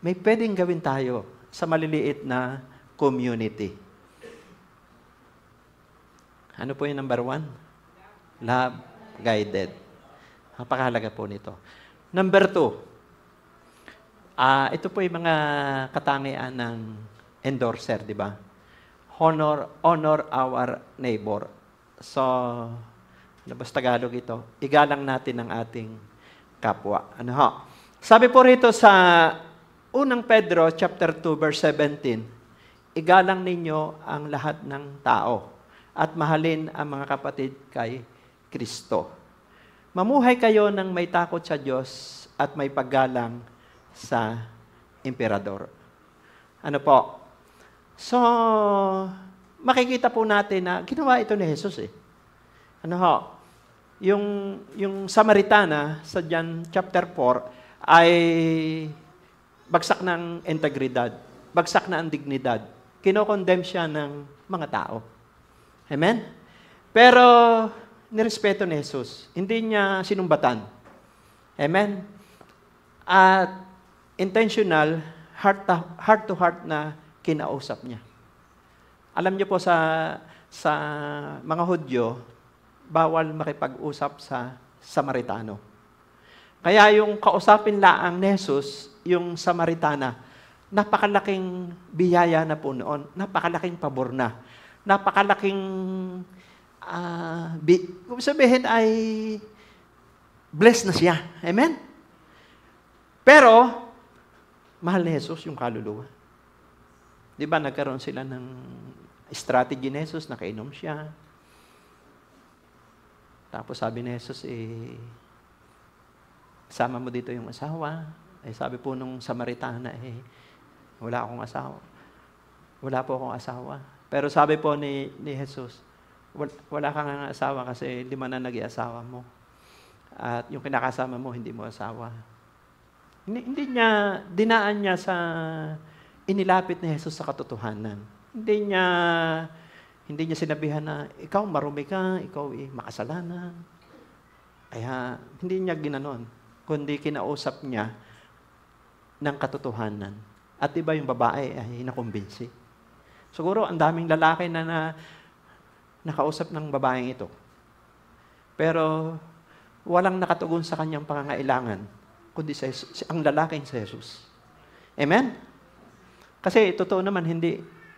May pwedeng gawin tayo sa maliliit na community. Ano po yung number 1? Love guided. Napakahalaga po nito. Number 2, ito po yung mga katangian ng endorser, di ba? Honor our neighbor. So, labas Tagalog ito, igalang natin ang ating kapwa. Ano ho? Sabi po rito sa unang Pedro, chapter 2, verse 17, igalang ninyo ang lahat ng tao at mahalin ang mga kapatid kay Kristo. Mamuhay kayo ng may takot sa Diyos at may paggalang sa emperador. Ano po? So, makikita po natin na ginawa ito ni Jesus eh. Ano ho? Yung Samaritana sa John chapter 4 ay bagsak ng integridad, bagsak na ang dignidad. Kinokondemn siya ng mga tao. Amen? Pero, nirespeto ni Jesus. Hindi niya sinumbatan. Amen? At intentional, heart to heart na kinausap niya. Alam niyo po sa mga Hudyo, bawal makipag-usap sa Samaritano. Kaya yung kausapin laang ni Jesus, yung Samaritana, napakalaking biyaya na po noon, napakalaking pabor na, napakalaking, kung sabihin ay blessed na siya. Amen? Pero, mahal ni Jesus yung kaluluwa. Di ba nagkaroon sila ng strategy ni Jesus, nakainom siya. Tapos sabi ni Jesus, sama mo dito yung asawa. Sabi po nung Samaritana, wala akong asawa. Wala po akong asawa. Pero sabi po ni Jesus, wala kang asawa kasi 5 na nag-iasawa mo. At yung kinakasama mo, hindi mo asawa. Hindi niya, dinaan niya sa inilapit ni Jesus sa katotohanan. Hindi niya sinabihan na, ikaw marumi ka, ikaw makasalanan. Kaya, hindi niya ginanon. Kundi kinausap niya ng katotohanan. At iba yung babae ay nakumbinsi. Siguro, ang daming lalaki na nakausap ng babaeng ito. Pero, walang nakatugon sa kanyang pangangailangan, kundi ang lalaking si Jesus. Amen? Kasi, totoo naman,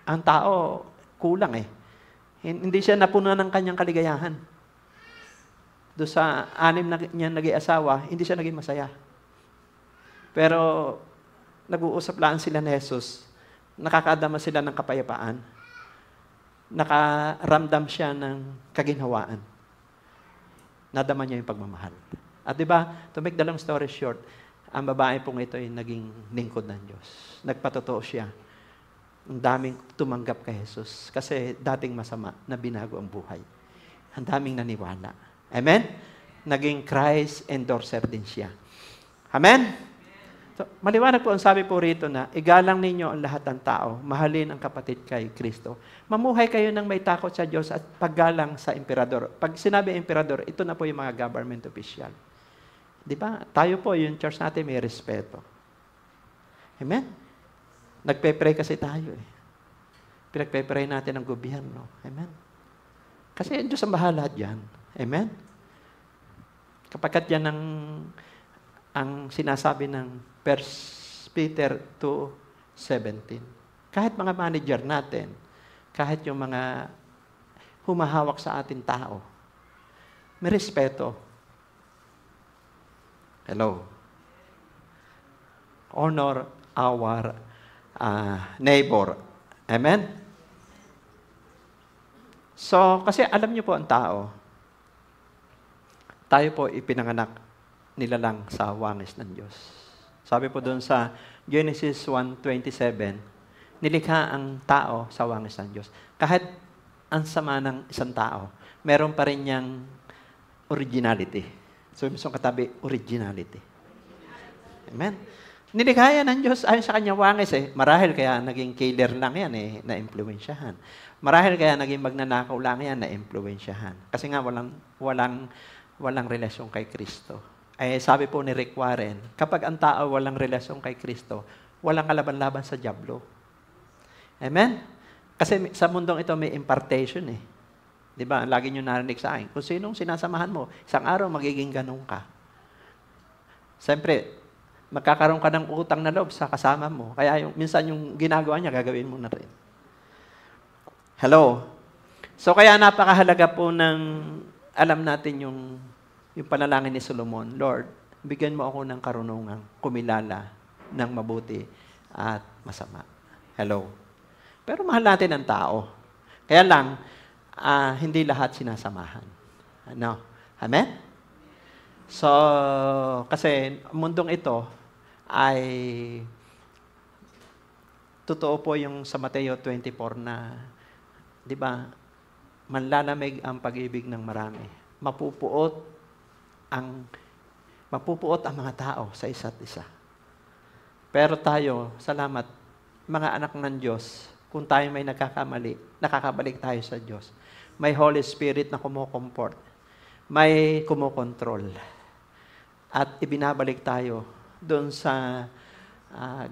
ang tao, kulang eh. Hindi siya napuno ng kanyang kaligayahan. Doon sa 6 na niya nag-iasawa, hindi siya naging masaya. Pero, nag-uusap lang sila ni Jesus, nakakadama sila ng kapayapaan, nakaramdam siya ng kaginhawaan. Nadama niya yung pagmamahal. At diba, to make the long story short, ang babae pong ito ay naging lingkod ng Diyos. Nagpatotoo siya. Ang daming tumanggap kay Jesus. Kasi dating masama na binago ang buhay. Ang daming naniwala. Amen? Naging Christ endorser din siya. Amen? So, maliwanag po ang sabi po rito na, igalang ninyo ang lahat ng tao, mahalin ang kapatid kay Kristo. Mamuhay kayo ng may takot sa Diyos at paggalang sa emperador. Pag sinabi emperador, ito na po yung mga government official. Di ba? Tayo po, yung church natin may respeto. Amen? Nagpe-pray kasi tayo eh. Pinagpe-pray natin ang gobyerno. Amen? Kasi ang Diyos ang bahala dyan. Amen? Kapagkat yan ang sinasabi ng 1 Peter 2:17. Kahit mga manager natin, kahit yung mga humahawak sa ating tao, may respeto. Hello. Honor our neighbor. Amen? So, kasi alam niyo po ang tao, tayo po ipinanganak nila lang sa wangis ng Diyos. Sabi po doon sa Genesis 1:27, nilikha ang tao sa wangis ng Diyos. Kahit ang sama ng isang tao, meron pa rin niyang originality. So, yung katabi, originality. Amen? Nilikha yan ng Diyos ayon sa kanyang wangis eh. Marahil kaya naging killer lang yan eh, na-impluensyahan. Marahil kaya naging magnanakaw lang yan, na-impluensyahan. Kasi nga walang relasyon kay Kristo. Eh, sabi po ni Rick Warren, kapag ang tao walang relasyon kay Kristo, walang kalaban-laban sa dyablo. Amen? Kasi sa mundong ito may impartation eh. Di ba? Lagi nyo narinig sa akin. Kung sinong sinasamahan mo, isang araw magiging ganun ka. Siyempre, magkakaroon ka ng utang na loob sa kasama mo. Kaya minsan yung ginagawa niya, gagawin mo na rin. Hello? So kaya napakahalaga po ng alam natin yung panalangin ni Solomon. Lord, bigyan mo ako ng karunungang kumilala ng mabuti at masama. Hello? Pero mahal natin ang tao. Kaya lang, hindi lahat sinasamahan. Ano? Amen? So, kasi mundong ito ay totoo po yung sa Mateo 24 na, di ba, manlalamig ang pag-ibig ng marami. Mapupuot ang mga tao sa isa't isa. Pero tayo, salamat, mga anak ng Diyos, kung tayo may nakakabalik tayo sa Diyos. May Holy Spirit na kumukomfort. May kumukontrol. At ibinabalik tayo doon sa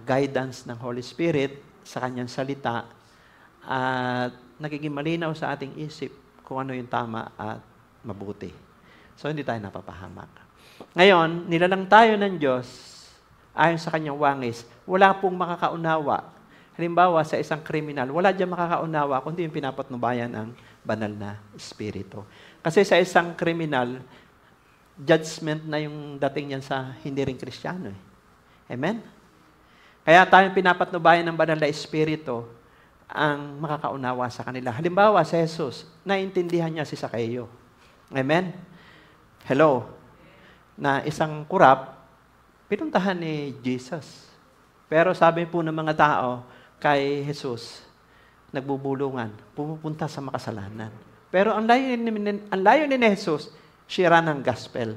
guidance ng Holy Spirit sa kanyang salita at nagiging malinaw sa ating isip kung ano yung tama at mabuti. So, hindi tayo napapahamak. Ngayon, nilalang tayo ng Diyos ayon sa kanyang wangis. Wala pong makakaunawa. Halimbawa, sa isang kriminal, wala dyan makakaunawa kundi yung pinapatnubayan ng banal na espiritu. Kasi sa isang kriminal, judgment na yung dating niyan sa hindi rin Kristiyano. Amen? Kaya tayong pinapatnubayan ng banal na espiritu ang makakaunawa sa kanila. Halimbawa, si Jesus, naintindihan niya si Zaccheo. Amen? Hello? Na isang kurap, pinuntahan ni Jesus. Pero sabi po ng mga tao kay Jesus, nagbubulungan, pumupunta sa makasalanan. Pero ang layunin ni Jesus, share ng gospel.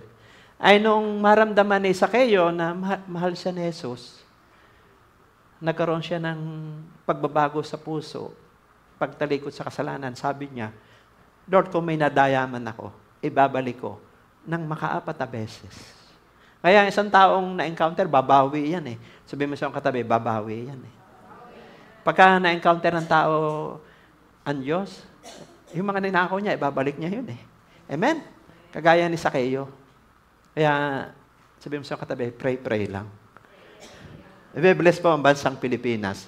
Ay nung maramdaman ni Zaccheo na mahal siya ni Jesus, nagkaroon siya ng pagbabago sa puso, pagtalikod sa kasalanan, sabi niya, Lord, kung may nadayaman ako, ibabalik ko ng makaapat na beses. Kaya isang taong na-encounter, babawi yan eh. Sabi mo sa katabi, babawi yan eh. Pagka na-encounter ng tao ang Diyos, yung mga ninakaw niya, ibabalik niya yun eh. Amen? Kagaya ni Zaccheo. Kaya, sabi mo sa katabi, pray lang. I-bless po ang bansang Pilipinas.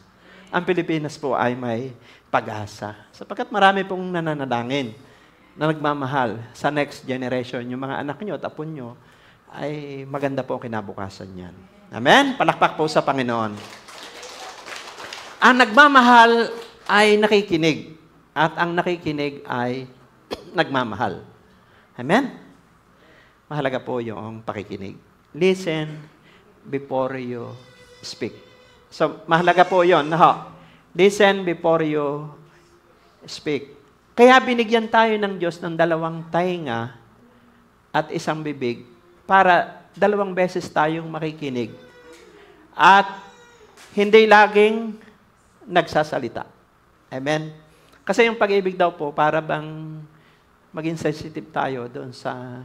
Ang Pilipinas po ay may pag-asa. Sapagkat marami pong nananalangin na nagmamahal sa next generation. Yung mga anak nyo at apon nyo ay maganda po ang kinabukasan niyan. Amen? Palakpak po sa Panginoon. Ang nagmamahal ay nakikinig. At ang nakikinig ay nagmamahal. Amen? Mahalaga po yung pakikinig. Listen before you speak. So, mahalaga po yun. Listen before you speak. Kaya binigyan tayo ng Diyos ng 2 tainga at 1 bibig para 2 beses tayong makikinig. At hindi laging nagsasalita. Amen? Kasi yung pag-ibig daw po, para bang maging sensitive tayo doon sa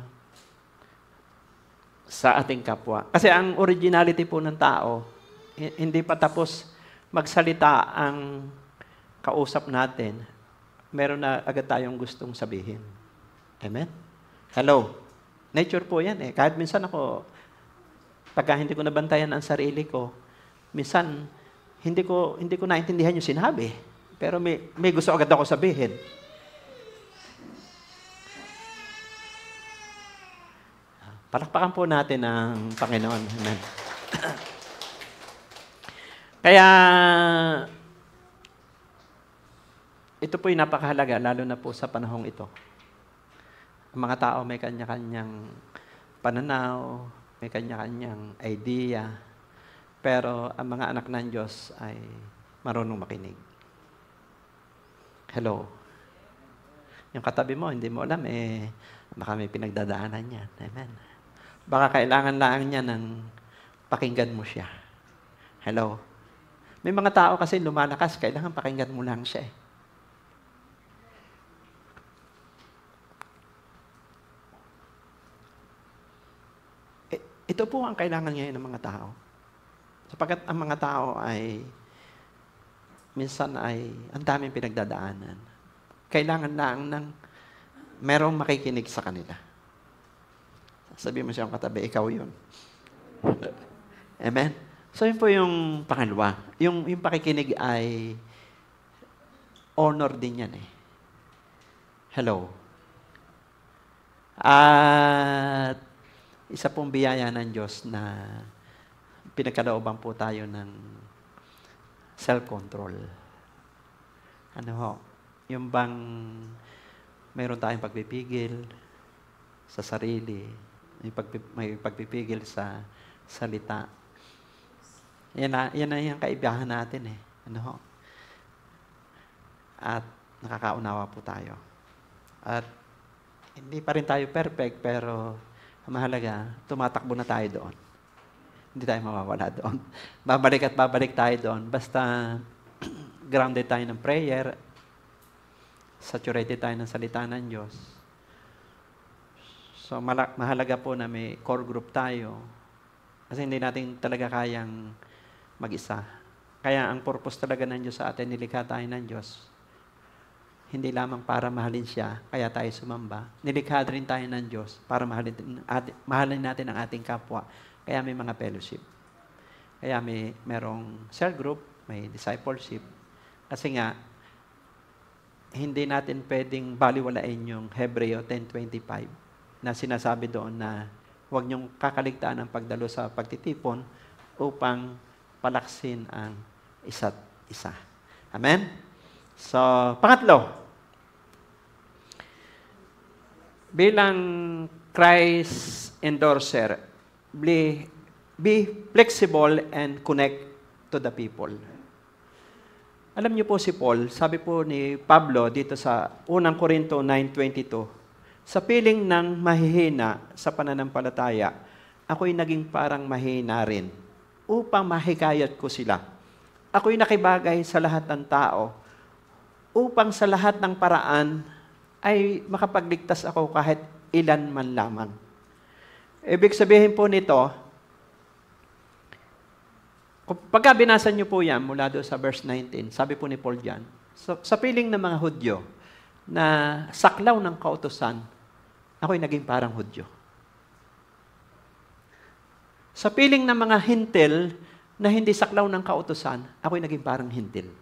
ating kapwa. Kasi ang originality po ng tao, hindi pa tapos magsalita ang kausap natin, meron na agad tayong gustong sabihin. Amen? Hello? Nature po yan eh. Kahit minsan ako, pagka hindi ko nabantayan ang sarili ko, minsan, hindi ko naintindihan yung sinabi. Pero may gusto agad ako sabihin. Palakpakan po natin ang Panginoon. Amen. Kaya, ito po'y napakahalaga, lalo na po sa panahong ito. Ang mga tao may kanya-kanyang pananaw, may kanya-kanyang idea, pero ang mga anak ng Diyos ay marunong makinig. Hello? Yung katabi mo, hindi mo alam, baka may pinagdadaanan yan. Amen. Baka kailangan lang niya ng pakinggan mo siya. Hello? May mga tao kasi lumalakas, kailangan pakinggan mo lang siya. Ito po ang kailangan ngayon ng mga tao. Sapagkat ang mga tao ay minsan ay ang daming pinagdadaanan. Kailangan lang ng merong makikinig sa kanila. Sabi mo siyang katabi, ikaw yun. Amen? So, yun po yung pangalawa. Yung pakikinig ay honor din yan eh. Hello? At isa pong biyaya ng Diyos na pinagkalooban po tayo ng self-control. Ano ho? Yung bang mayroon tayong pagpipigil sa sarili, may pagpipigil sa salita. Yan na yung kaibahan natin eh. Ano ho? At nakakaunawa po tayo. At hindi pa rin tayo perfect, pero ang mahalaga, tumatakbo na tayo doon. Hindi tayo mawawala doon. Babalik at babalik tayo doon. Basta grounded tayo ng prayer, saturated tayo ng salita ng Diyos. So, mahalaga po na may core group tayo. Kasi hindi natin talaga kayang mag-isa. Kaya ang purpose talaga ng Diyos sa atin, nilikha tayo ng Diyos. Hindi lamang para mahalin siya, kaya tayo sumamba. Nilikha rin tayo ng Diyos para mahalin natin ang ating kapwa. Kaya may mga fellowship. Kaya merong cell group, may discipleship. Kasi nga, hindi natin pwedeng baliwalain yung Hebreo 10:25 na sinasabi doon na huwag niyong kakaligtaan ang pagdalo sa pagtitipon upang palaksin ang isa't isa. Amen? So, pangatlo, bilang Christ endorser, be flexible and connect to the people. Alam niyo po si Paul, sabi po ni Pablo dito sa 1 Corinto 9:22, sa piling ng mahihina sa pananampalataya, ako'y naging parang mahina rin upang mahikayat ko sila. Ako'y nakibagay sa lahat ng tao upang sa lahat ng paraan ay makapagligtas ako kahit ilan man lamang. Ibig sabihin po nito, pagka binasa niyo po yan mula doon sa verse 19, sabi po ni Paul dyan, sa piling ng mga Hudyo na saklaw ng kautusan, ako'y naging parang Hudyo. Sa piling ng mga Hintil na hindi saklaw ng kautusan, ako'y naging parang Hintil.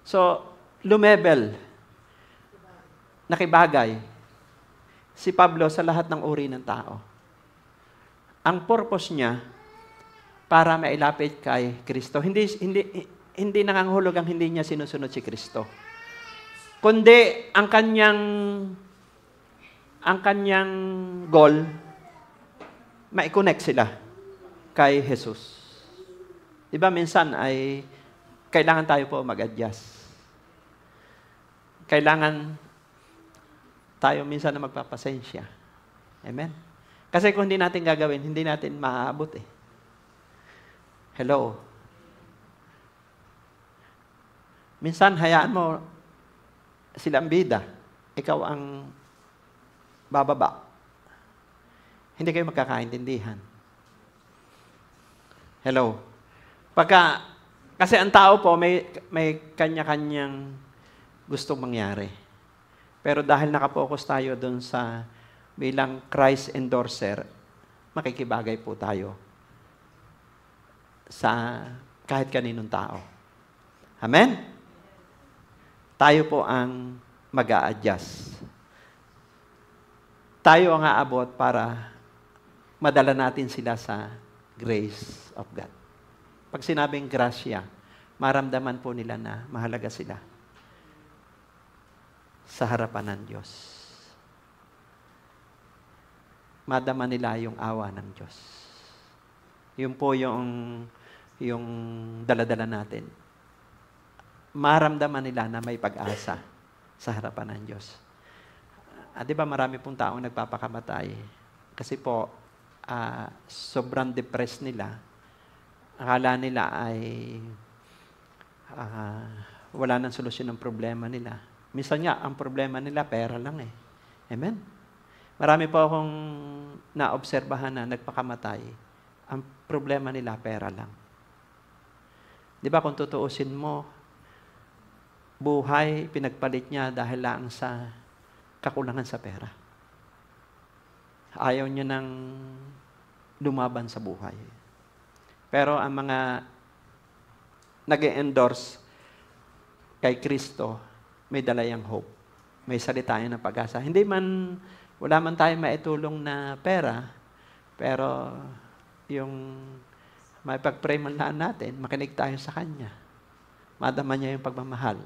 So, lumebel, nakibagay si Pablo sa lahat ng uri ng tao. Ang purpose niya, para mailapit kay Kristo. Hindi nangangahulog ang hindi niya sinusunod si Kristo. Kundi ang kanyang goal, ma-connect sila kay Jesus. Diba minsan ay kailangan tayo po mag-adjust. Kailangan tayo minsan na magpapasensya. Amen? Kasi kung hindi natin gagawin, hindi natin maaabot eh. Hello? Minsan, hayaan mo silang bida. Ikaw ang bababa. Hindi kayo magkakaintindihan. Hello? Pagka Kasi ang tao po, may kanya-kanyang gustong mangyari. Pero dahil nakapokus tayo dun sa bilang Christ endorser, makikibagay po tayo sa kahit kaninong tao. Amen? Tayo po ang mag-a-adjust. Tayo ang aabot para madala natin sila sa grace of God. Pag sinabing grasya, maramdaman po nila na mahalaga sila sa harapan ng Diyos. Madama nila yung awa ng Diyos. Yun po yung dala-dala natin. Maramdaman nila na may pag-asa sa harapan ng Diyos. Di ba marami pong taong nagpapakamatay? Kasi po, sobrang depressed nila. Akala nila ay wala nang solusyon ng problema nila. Minsan nga, ang problema nila, pera lang eh. Amen? Marami po akong naobserbahan na nagpakamatay. Ang problema nila, pera lang. Di ba kung tutuusin mo, buhay, pinagpalit niya dahil lang sa kakulangan sa pera. Ayaw niya nang lumaban sa buhay. Pero ang mga nag-endorse kay Kristo, may dalayang hope. May salita ng pag-asa. Wala man tayong maitulong na pera, pero yung may pag-pray man lang natin, makinig tayo sa Kanya. Madama niya yung pagmamahal.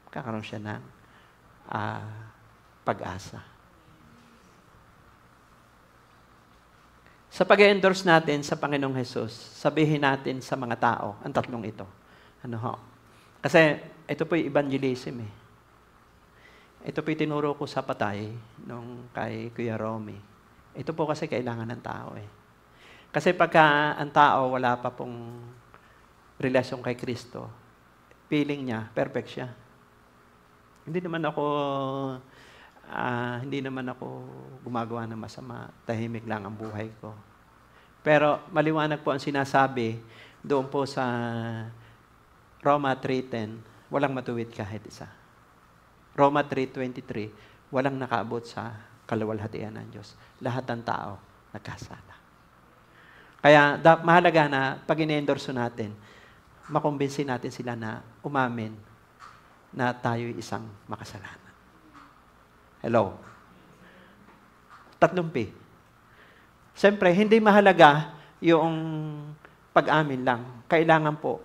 Magkakaroon siya ng pag-asa. Sa pag-endorse natin sa Panginoong Hesus, sabihin natin sa mga tao, ang tatlong ito. Kasi ito po yung evangelism eh. Ito po yung tinuro ko sa patay nung kay Kuya Romy. Ito po kasi kailangan ng tao eh. Kasi pagka ang tao wala pa pong relasyon kay Kristo, feeling niya, perfect siya. Hindi naman ako gumagawa ng masama. Tahimik lang ang buhay ko. Pero maliwanag po ang sinasabi doon po sa Roma 3:10, walang matuwid kahit isa. Roma 3:23, walang nakaabot sa kaluwalhatian ng Diyos. Lahat ng tao nagkasala. Kaya mahalaga na pag in-endorse natin, makumbinsin natin sila na umamin na tayo isang makasalanan. Hello? 3 P. Siyempre, hindi mahalaga yung pag-amin lang. Kailangan po,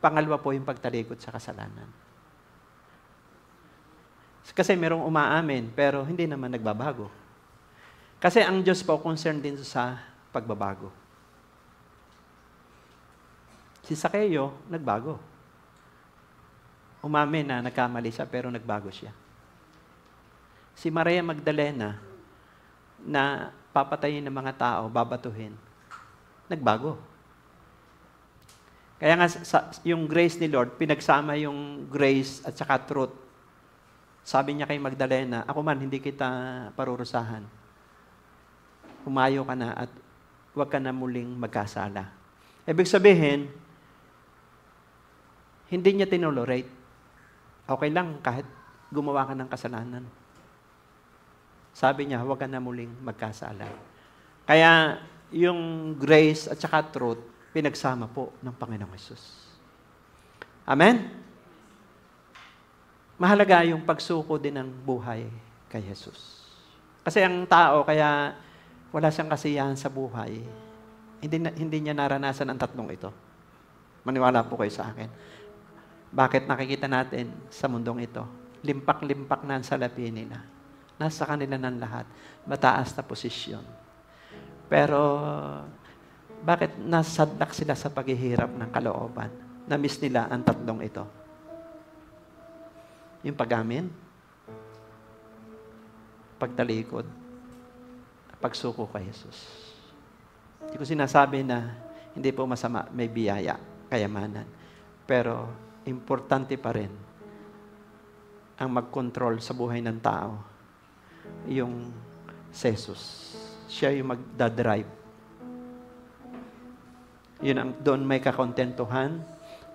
pangalawa po yung pagtalikod sa kasalanan. Kasi merong umaamin, pero hindi naman nagbabago. Kasi ang Diyos po concerned din sa pagbabago. Si Sakeo, nagbago. Umamin na nagkamali siya, pero nagbago siya. Si Maria Magdalena, na papatayin ng mga tao, babatuhin, nagbago. Kaya nga, yung grace ni Lord, pinagsama yung grace at saka truth. Sabi niya kay Magdalena, ako man, hindi kita parurusahan. Humayo ka na at huwag ka na muling magkasala. Ibig sabihin, hindi niya tinolerate. Okay lang kahit gumawa ka ng kasalanan. Sabi niya, huwag ka na muling magkasala. Kaya yung grace at saka truth, pinagsama po ng Panginoong Hesus. Amen? Mahalaga yung pagsuko din ng buhay kay Hesus. Kasi ang tao, kaya wala siyang kasiyahan sa buhay, hindi niya naranasan ang tatlong ito. Maniwala po kayo sa akin. Bakit nakikita natin sa mundong ito? Limpak-limpak na ang salapi nila. Nasa kanila ng lahat. Mataas na posisyon. Pero, bakit nasadlak sila sa paghihirap ng kalooban? Na-miss nila ang tatlong ito. Yung pag-amin, pagtalikod, pagsuko kay Jesus. Hindi ko sinasabi na hindi po masama, may biyaya, kayamanan. Pero, importante pa rin ang mag-control sa buhay ng tao. Yung Jesus. Siya yung magdadrive. Doon may kakontentuhan,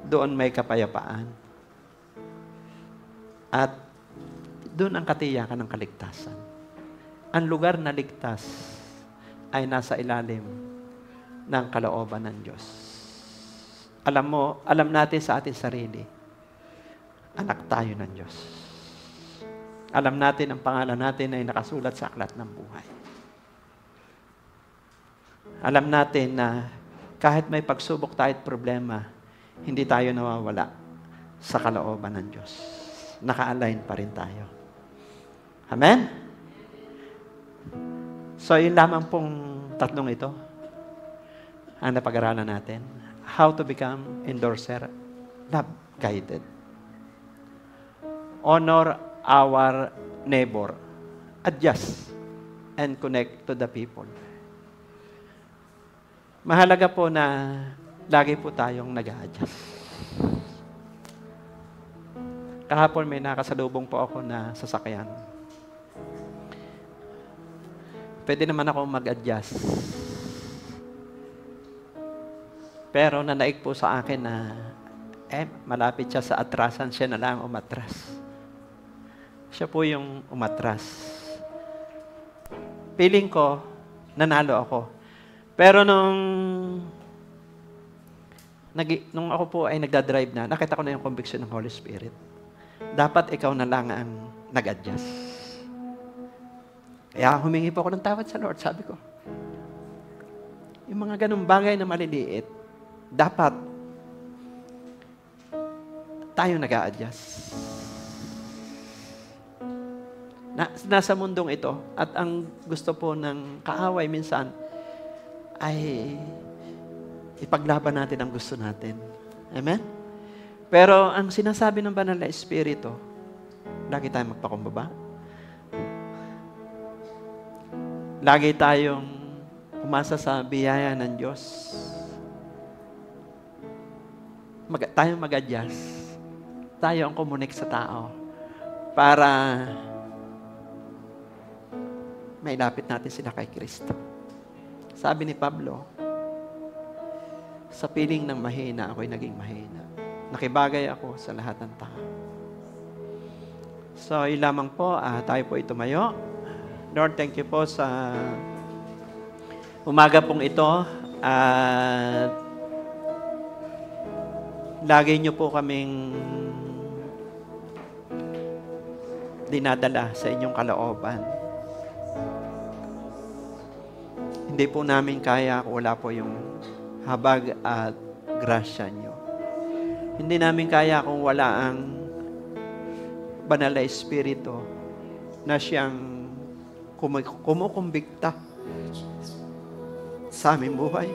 doon may kapayapaan. At doon ang katiyakan ng kaligtasan. Ang lugar na ligtas ay nasa ilalim ng kalooban ng Diyos. Alam natin sa ating sarili, anak tayo ng Diyos. Alam natin ang pangalan natin ay nakasulat sa aklat ng buhay. Alam natin na kahit may pagsubok tayo at problema, hindi tayo nawawala sa kalooban ng Diyos. Naka-align pa rin tayo. Amen? So, yun lamang pong tatlong ito ang napag-aralan natin. How to become endorser, love-guided. Honor our neighbor. Adjust and connect to the people. Mahalaga po na lagi po tayong nag-a-adjust. Kahapon may nakasalubong po ako na sasakyan. Pwede naman ako mag-adjust. Pero nanaig po sa akin na malapit siya sa atrasan, siya na lang umatras. Siya po yung umatras. Feeling ko, nanalo ako. Pero nung ako po ay nagdadrive na, nakita ko na yung conviction ng Holy Spirit. Dapat ikaw na lang ang nag-adjust. Kaya humingi po ako ng tawad sa Lord. Sabi ko, yung mga ganung bagay na maliliit, dapat tayo nag-a-adjust. Nasa mundong ito, at ang gusto po ng kaaway minsan, ay ipaglaban natin ang gusto natin. Amen? Pero ang sinasabi ng Banal na Espiritu, lagi tayong magpakumbaba. Lagi tayong umasa sa biyaya ng Diyos. Tayong mag-adjust. Tayo ang kumunik sa tao para mailapit natin sila kay Kristo. Sabi ni Pablo, sa piling ng mahina, ako'y naging mahina. Nakibagay ako sa lahat ng tao. So, yun lamang po, tayo po itumayo. Lord, thank you po sa umaga pong ito. At lagi niyo po kaming dinadala sa inyong kalooban. Hindi po namin kaya kung wala po yung habag at grasya niyo. Hindi namin kaya kung wala ang Banal na Espiritu na siyang kumukumbikta sa aming buhay.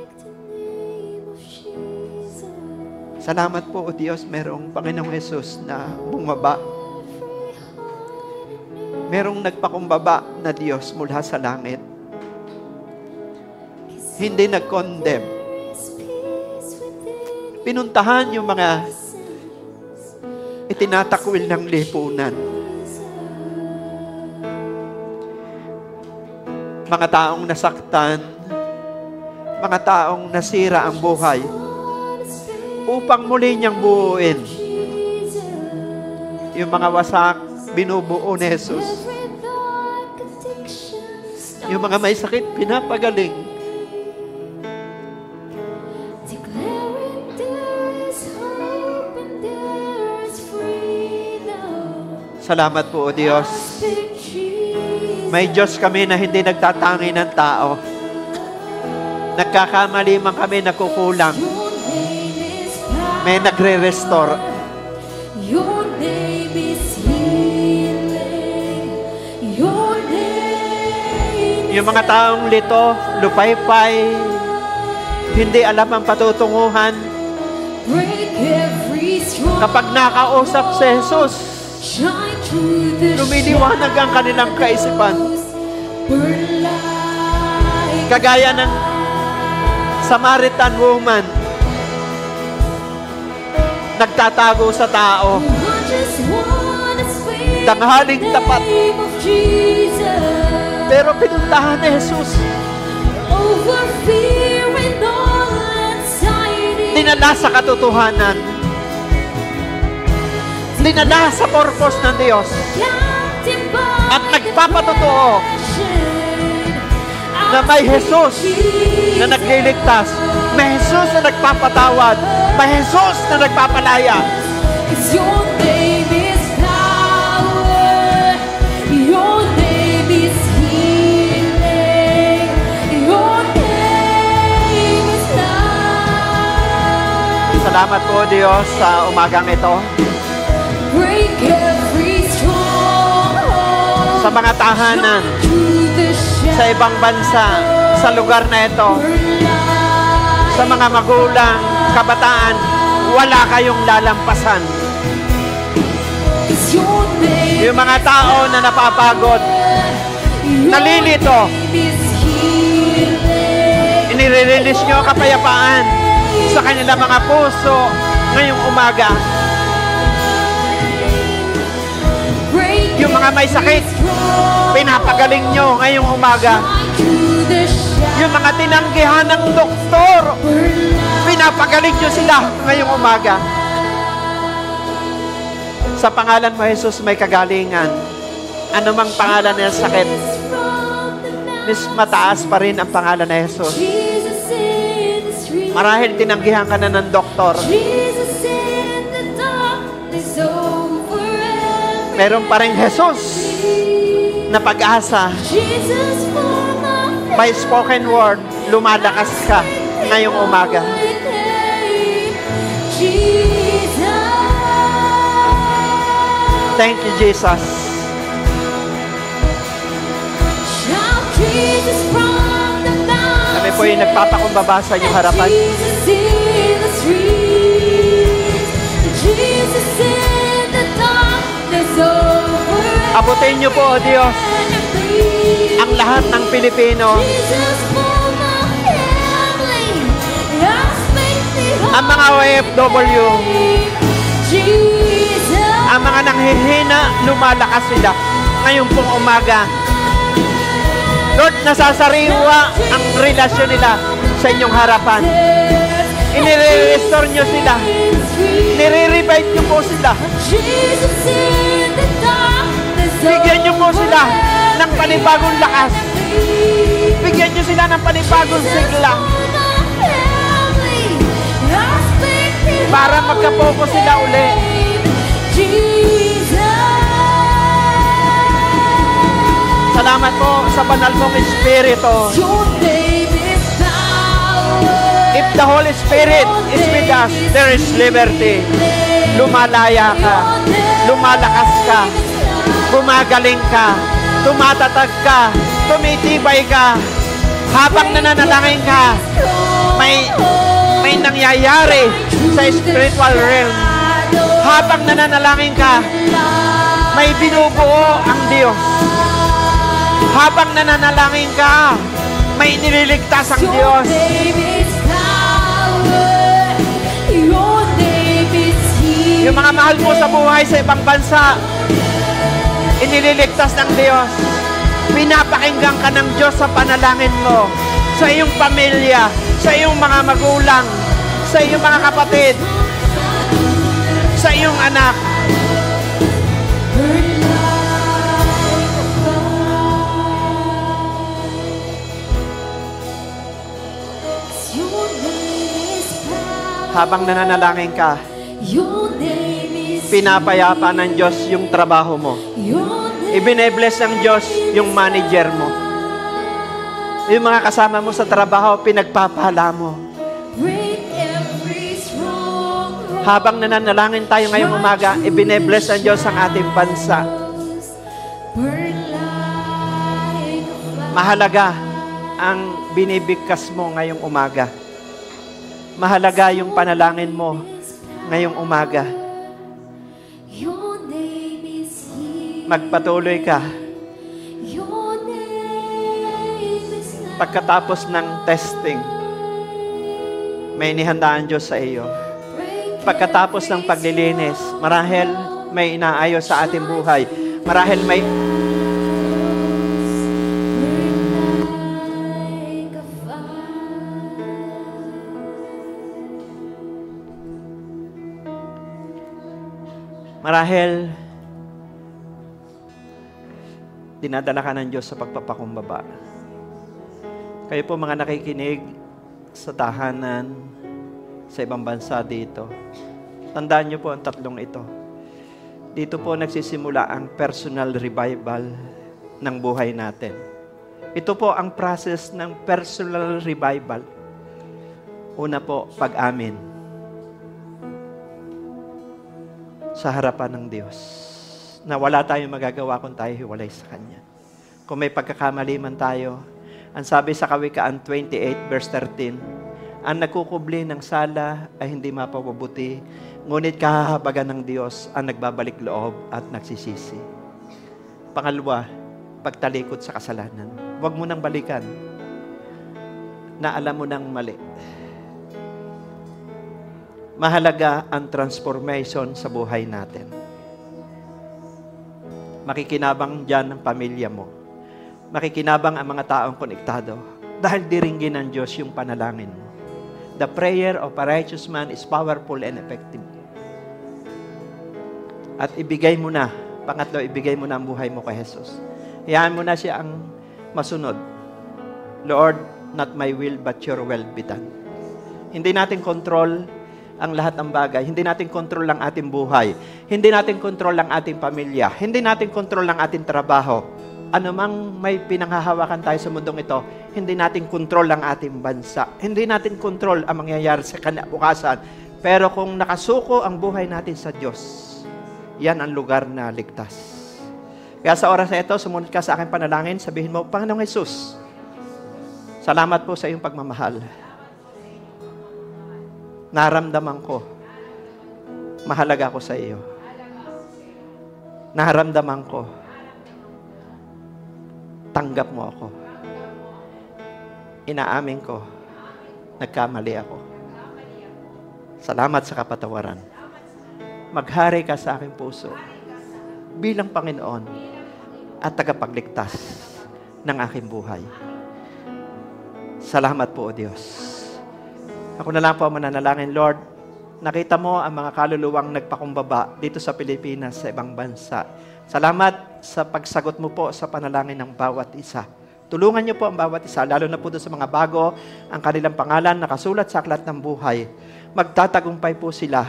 Salamat po, O Diyos, merong Panginoong Yesus na bumaba. Merong nagpakumbaba na Diyos mula sa langit. Hindi nag-condemn. Pinuntahan yung mga itinatakwil ng lipunan. Mga taong nasaktan, mga taong nasira ang buhay, upang muli niyang buuin. Yung mga wasak, binubuo ni Jesus. Yung mga may sakit, pinapagaling. Salamat po, O Diyos. May Diyos kami na hindi nagtatangi ng tao. Nagkakamali man kami, nakukulang. May nagre-restore. Your name is healing. Your name. Yung mga taong lito, lupaypay, hindi alam ang patutunguhan. Break every strong. Kapag nakausap si Jesus, Shine through the lumiliwanag ang kanilang kaisipan. burn like Kagaya ng Samaritan woman, nagtatago sa tao. I just wanna speak Tanghaling the tapat. name of Jesus. Pero pinuntahan ni Jesus. Over fear and all anxiety. Dinala sa katotohanan. linala sa purpose ng Diyos at nagpapatotoo na may Jesus na nagliligtas, may Jesus na nagpapatawad, may Jesus na nagpapalaya. Your name is power. Your name is healing. Your name is love. Salamat po, Diyos, sa umagang ito. Break every stronghold. Sa mga tahanan, Through the sa ibang bansa, sa lugar na ito, sa mga magulang, kabataan, wala kayong lalampasan. Your name Yung mga tao na napapagod, nalilito, is healing. inirelease nyo kapayapaan sa kanilang mga puso ngayong umaga. Break Yung mga may sakit, pinapagaling nyo ngayong umaga. through the Yung mga tinanggihan ng doktor, pinapagaling nyo sila ngayong umaga. Sa pangalan mo, Jesus, may kagalingan. Ano mang pangalan ng sakit, mas mataas pa rin ang pangalan ng Jesus. Jesus in the street. Marahil tinanggihan ka na ng doktor, Jesus in the darkness over every meron pa rin Jesus na pag-asa. Jesus for my By spoken word, lumalakas ka ngayong umaga. name. Jesus. Thank you, Jesus. Shout Jesus from the mountains. Kami po yung nagpapakumbaba sa inyong harapan. Jesus in the streets. Jesus in the darkness over Abutin niyo po, O Diyos, every ang lahat ng Pilipino, Jesus for my family. Aspect the ang mga OFW, Jesus. ang mga nanghihina, lumalakas sila ngayong pong umaga. Lord, nasasariwa ang relasyon nila sa inyong harapan. Inire-restore nyo sila. Nire-revive nyo po sila. Jesus in the darkness Bigyan nyo po sila ng panibagong lakas. Bigyan nyo sila ng panibagong sigla para magka-focus sila uli. Salamat po sa banal mong Espiritu. If the Holy Spirit is with us, there is liberty. Lumalaya ka, lumalakas ka, gumagaling ka, tumatatag ka, tumitibay ka. Habang nananalangin ka, may nangyayari sa spiritual realm. Habang nananalangin ka, may binubuo ang Diyos. Habang nananalangin ka, may nililigtas ang Diyos. Yung mga mahal mo sa buhay sa ibang bansa, inililigtas ng Diyos. Pinapakinggan ka ng Diyos sa panalangin mo, sa iyong pamilya, sa iyong mga magulang, sa iyong mga kapatid, sa iyong anak. Habang nananalangin ka, pinapayapa ng Diyos yung trabaho mo. Ibine-bless ng Diyos yung manager mo. Yung mga kasama mo sa trabaho, pinagpapala mo. Habang nananalangin tayo ngayong umaga, ibine-bless ng Diyos ang ating bansa. Mahalaga ang binibigkas mo ngayong umaga. Mahalaga yung panalangin mo ngayong umaga. Magpatuloy ka. Pagkatapos ng testing, may inihandaan Diyos sa iyo. Pagkatapos ng paglilinis, marahil may inaayos sa ating buhay. Marahil may Marahil, dinadala ka ng Diyos sa pagpapakumbaba. Kayo po mga nakikinig sa tahanan, sa ibang bansa dito. Tandaan niyo po ang tatlong ito. Dito po nagsisimula ang personal revival ng buhay natin. Ito po ang process ng personal revival. Una po, pag-amin sa harapan ng Diyos na wala tayong magagawa kung tayo hiwalay sa Kanya. Kung may pagkakamali man tayo, ang sabi sa Kawikaan 28 verse 13, ang nagkukubli ng sala ay hindi mapapabuti, ngunit kahahabagan ng Diyos ang nagbabalik loob at nagsisisi. Pangalawa, pagtalikod sa kasalanan. Huwag mo nang balikan na alam mo nang mali. Mahalaga ang transformation sa buhay natin. Makikinabang dyan ang pamilya mo. Makikinabang ang mga taong konektado. Dahil diringgin ng Diyos yung panalangin mo. The prayer of a righteous man is powerful and effective. At ibigay mo na, pangatlo, ibigay mo na ang buhay mo kay Jesus. Hayaan mo na siya ang masunod. Lord, not my will, but your will be done. Hindi natin control ang lahat ng bagay. Hindi natin control ang ating buhay. Hindi natin control ang ating pamilya. Hindi natin control ang ating trabaho. Ano mang may pinanghahawakan tayo sa mundong ito, hindi natin control ang ating bansa. Hindi natin control ang mangyayari sa kinabukasan. Pero kung nakasuko ang buhay natin sa Diyos, yan ang lugar na ligtas. Kaya sa oras na ito, sumunod ka sa aking panalangin, sabihin mo, Panginoong Jesus, salamat po sa iyong pagmamahal. Naramdaman ko, mahalaga ko sa iyo. Naramdaman ko, tanggap mo ako. Inaamin ko, nagkamali ako. Salamat sa kapatawaran. Maghari ka sa aking puso bilang Panginoon at tagapagligtas ng aking buhay. Salamat po, O Diyos. Ako na lang po mananalangin, Lord, nakita mo ang mga kaluluwang nagpakumbaba dito sa Pilipinas, sa ibang bansa. Salamat sa pagsagot mo po sa panalangin ng bawat isa. Tulungan niyo po ang bawat isa, lalo na po doon sa mga bago, ang kanilang pangalan nakasulat sa aklat ng buhay. Magtatagumpay po sila.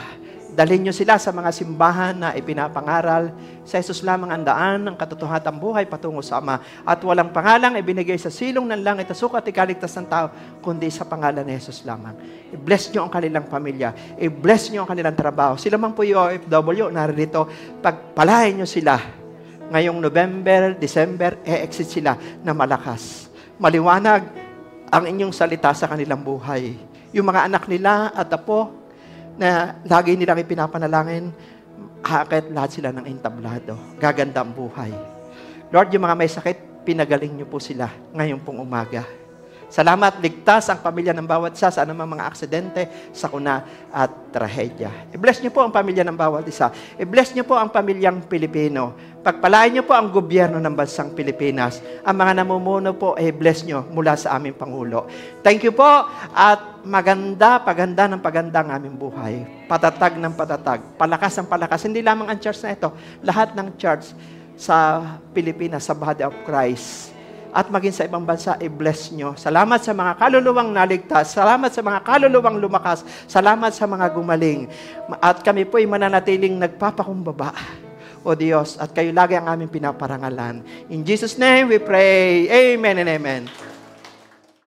Dalhin niyo sila sa mga simbahan na ipinapangaral. Sa Jesus lamang ang daan, ang katotohatang buhay patungo sa Ama. At walang pangalang ibinigay sa silong ng langit at sukat ikaligtas ng tao, kundi sa pangalan ni Jesus lamang. I-bless niyo ang kanilang pamilya. I-bless niyo ang kanilang trabaho. Sila man po yung OFW, naririto. Pagpalain niyo sila. Ngayong November, December, exit sila na malakas. Maliwanag ang inyong salita sa kanilang buhay. Yung mga anak nila at apo, na lagi nilang ipinapanalangin, hakit lahat sila ng entablado. Gaganda ang buhay. Lord, yung mga may sakit, pinagaling niyo po sila ngayon pong umaga. Salamat, ligtas ang pamilya ng bawat isa sa anumang mga aksidente, sakuna at trahedya. I-bless niyo po ang pamilya ng bawat isa. I-bless niyo po ang pamilyang Pilipino. Pagpalain niyo po ang gobyerno ng bansang Pilipinas. Ang mga namumuno po, i-bless niyo mula sa aming Pangulo. Thank you po at paganda ng paganda ang aming buhay. Patatag ng patatag. Palakas ng palakas. Hindi lamang ang church na ito. Lahat ng church sa Pilipinas, sa Body of Christ. At maging sa ibang bansa, i-bless nyo. Salamat sa mga kaluluwang naligtas. Salamat sa mga kaluluwang lumakas. Salamat sa mga gumaling. At kami po'y mananatiling nagpapakumbaba, O Diyos. At kayo lagi ang aming pinaparangalan. In Jesus' name we pray. Amen and amen.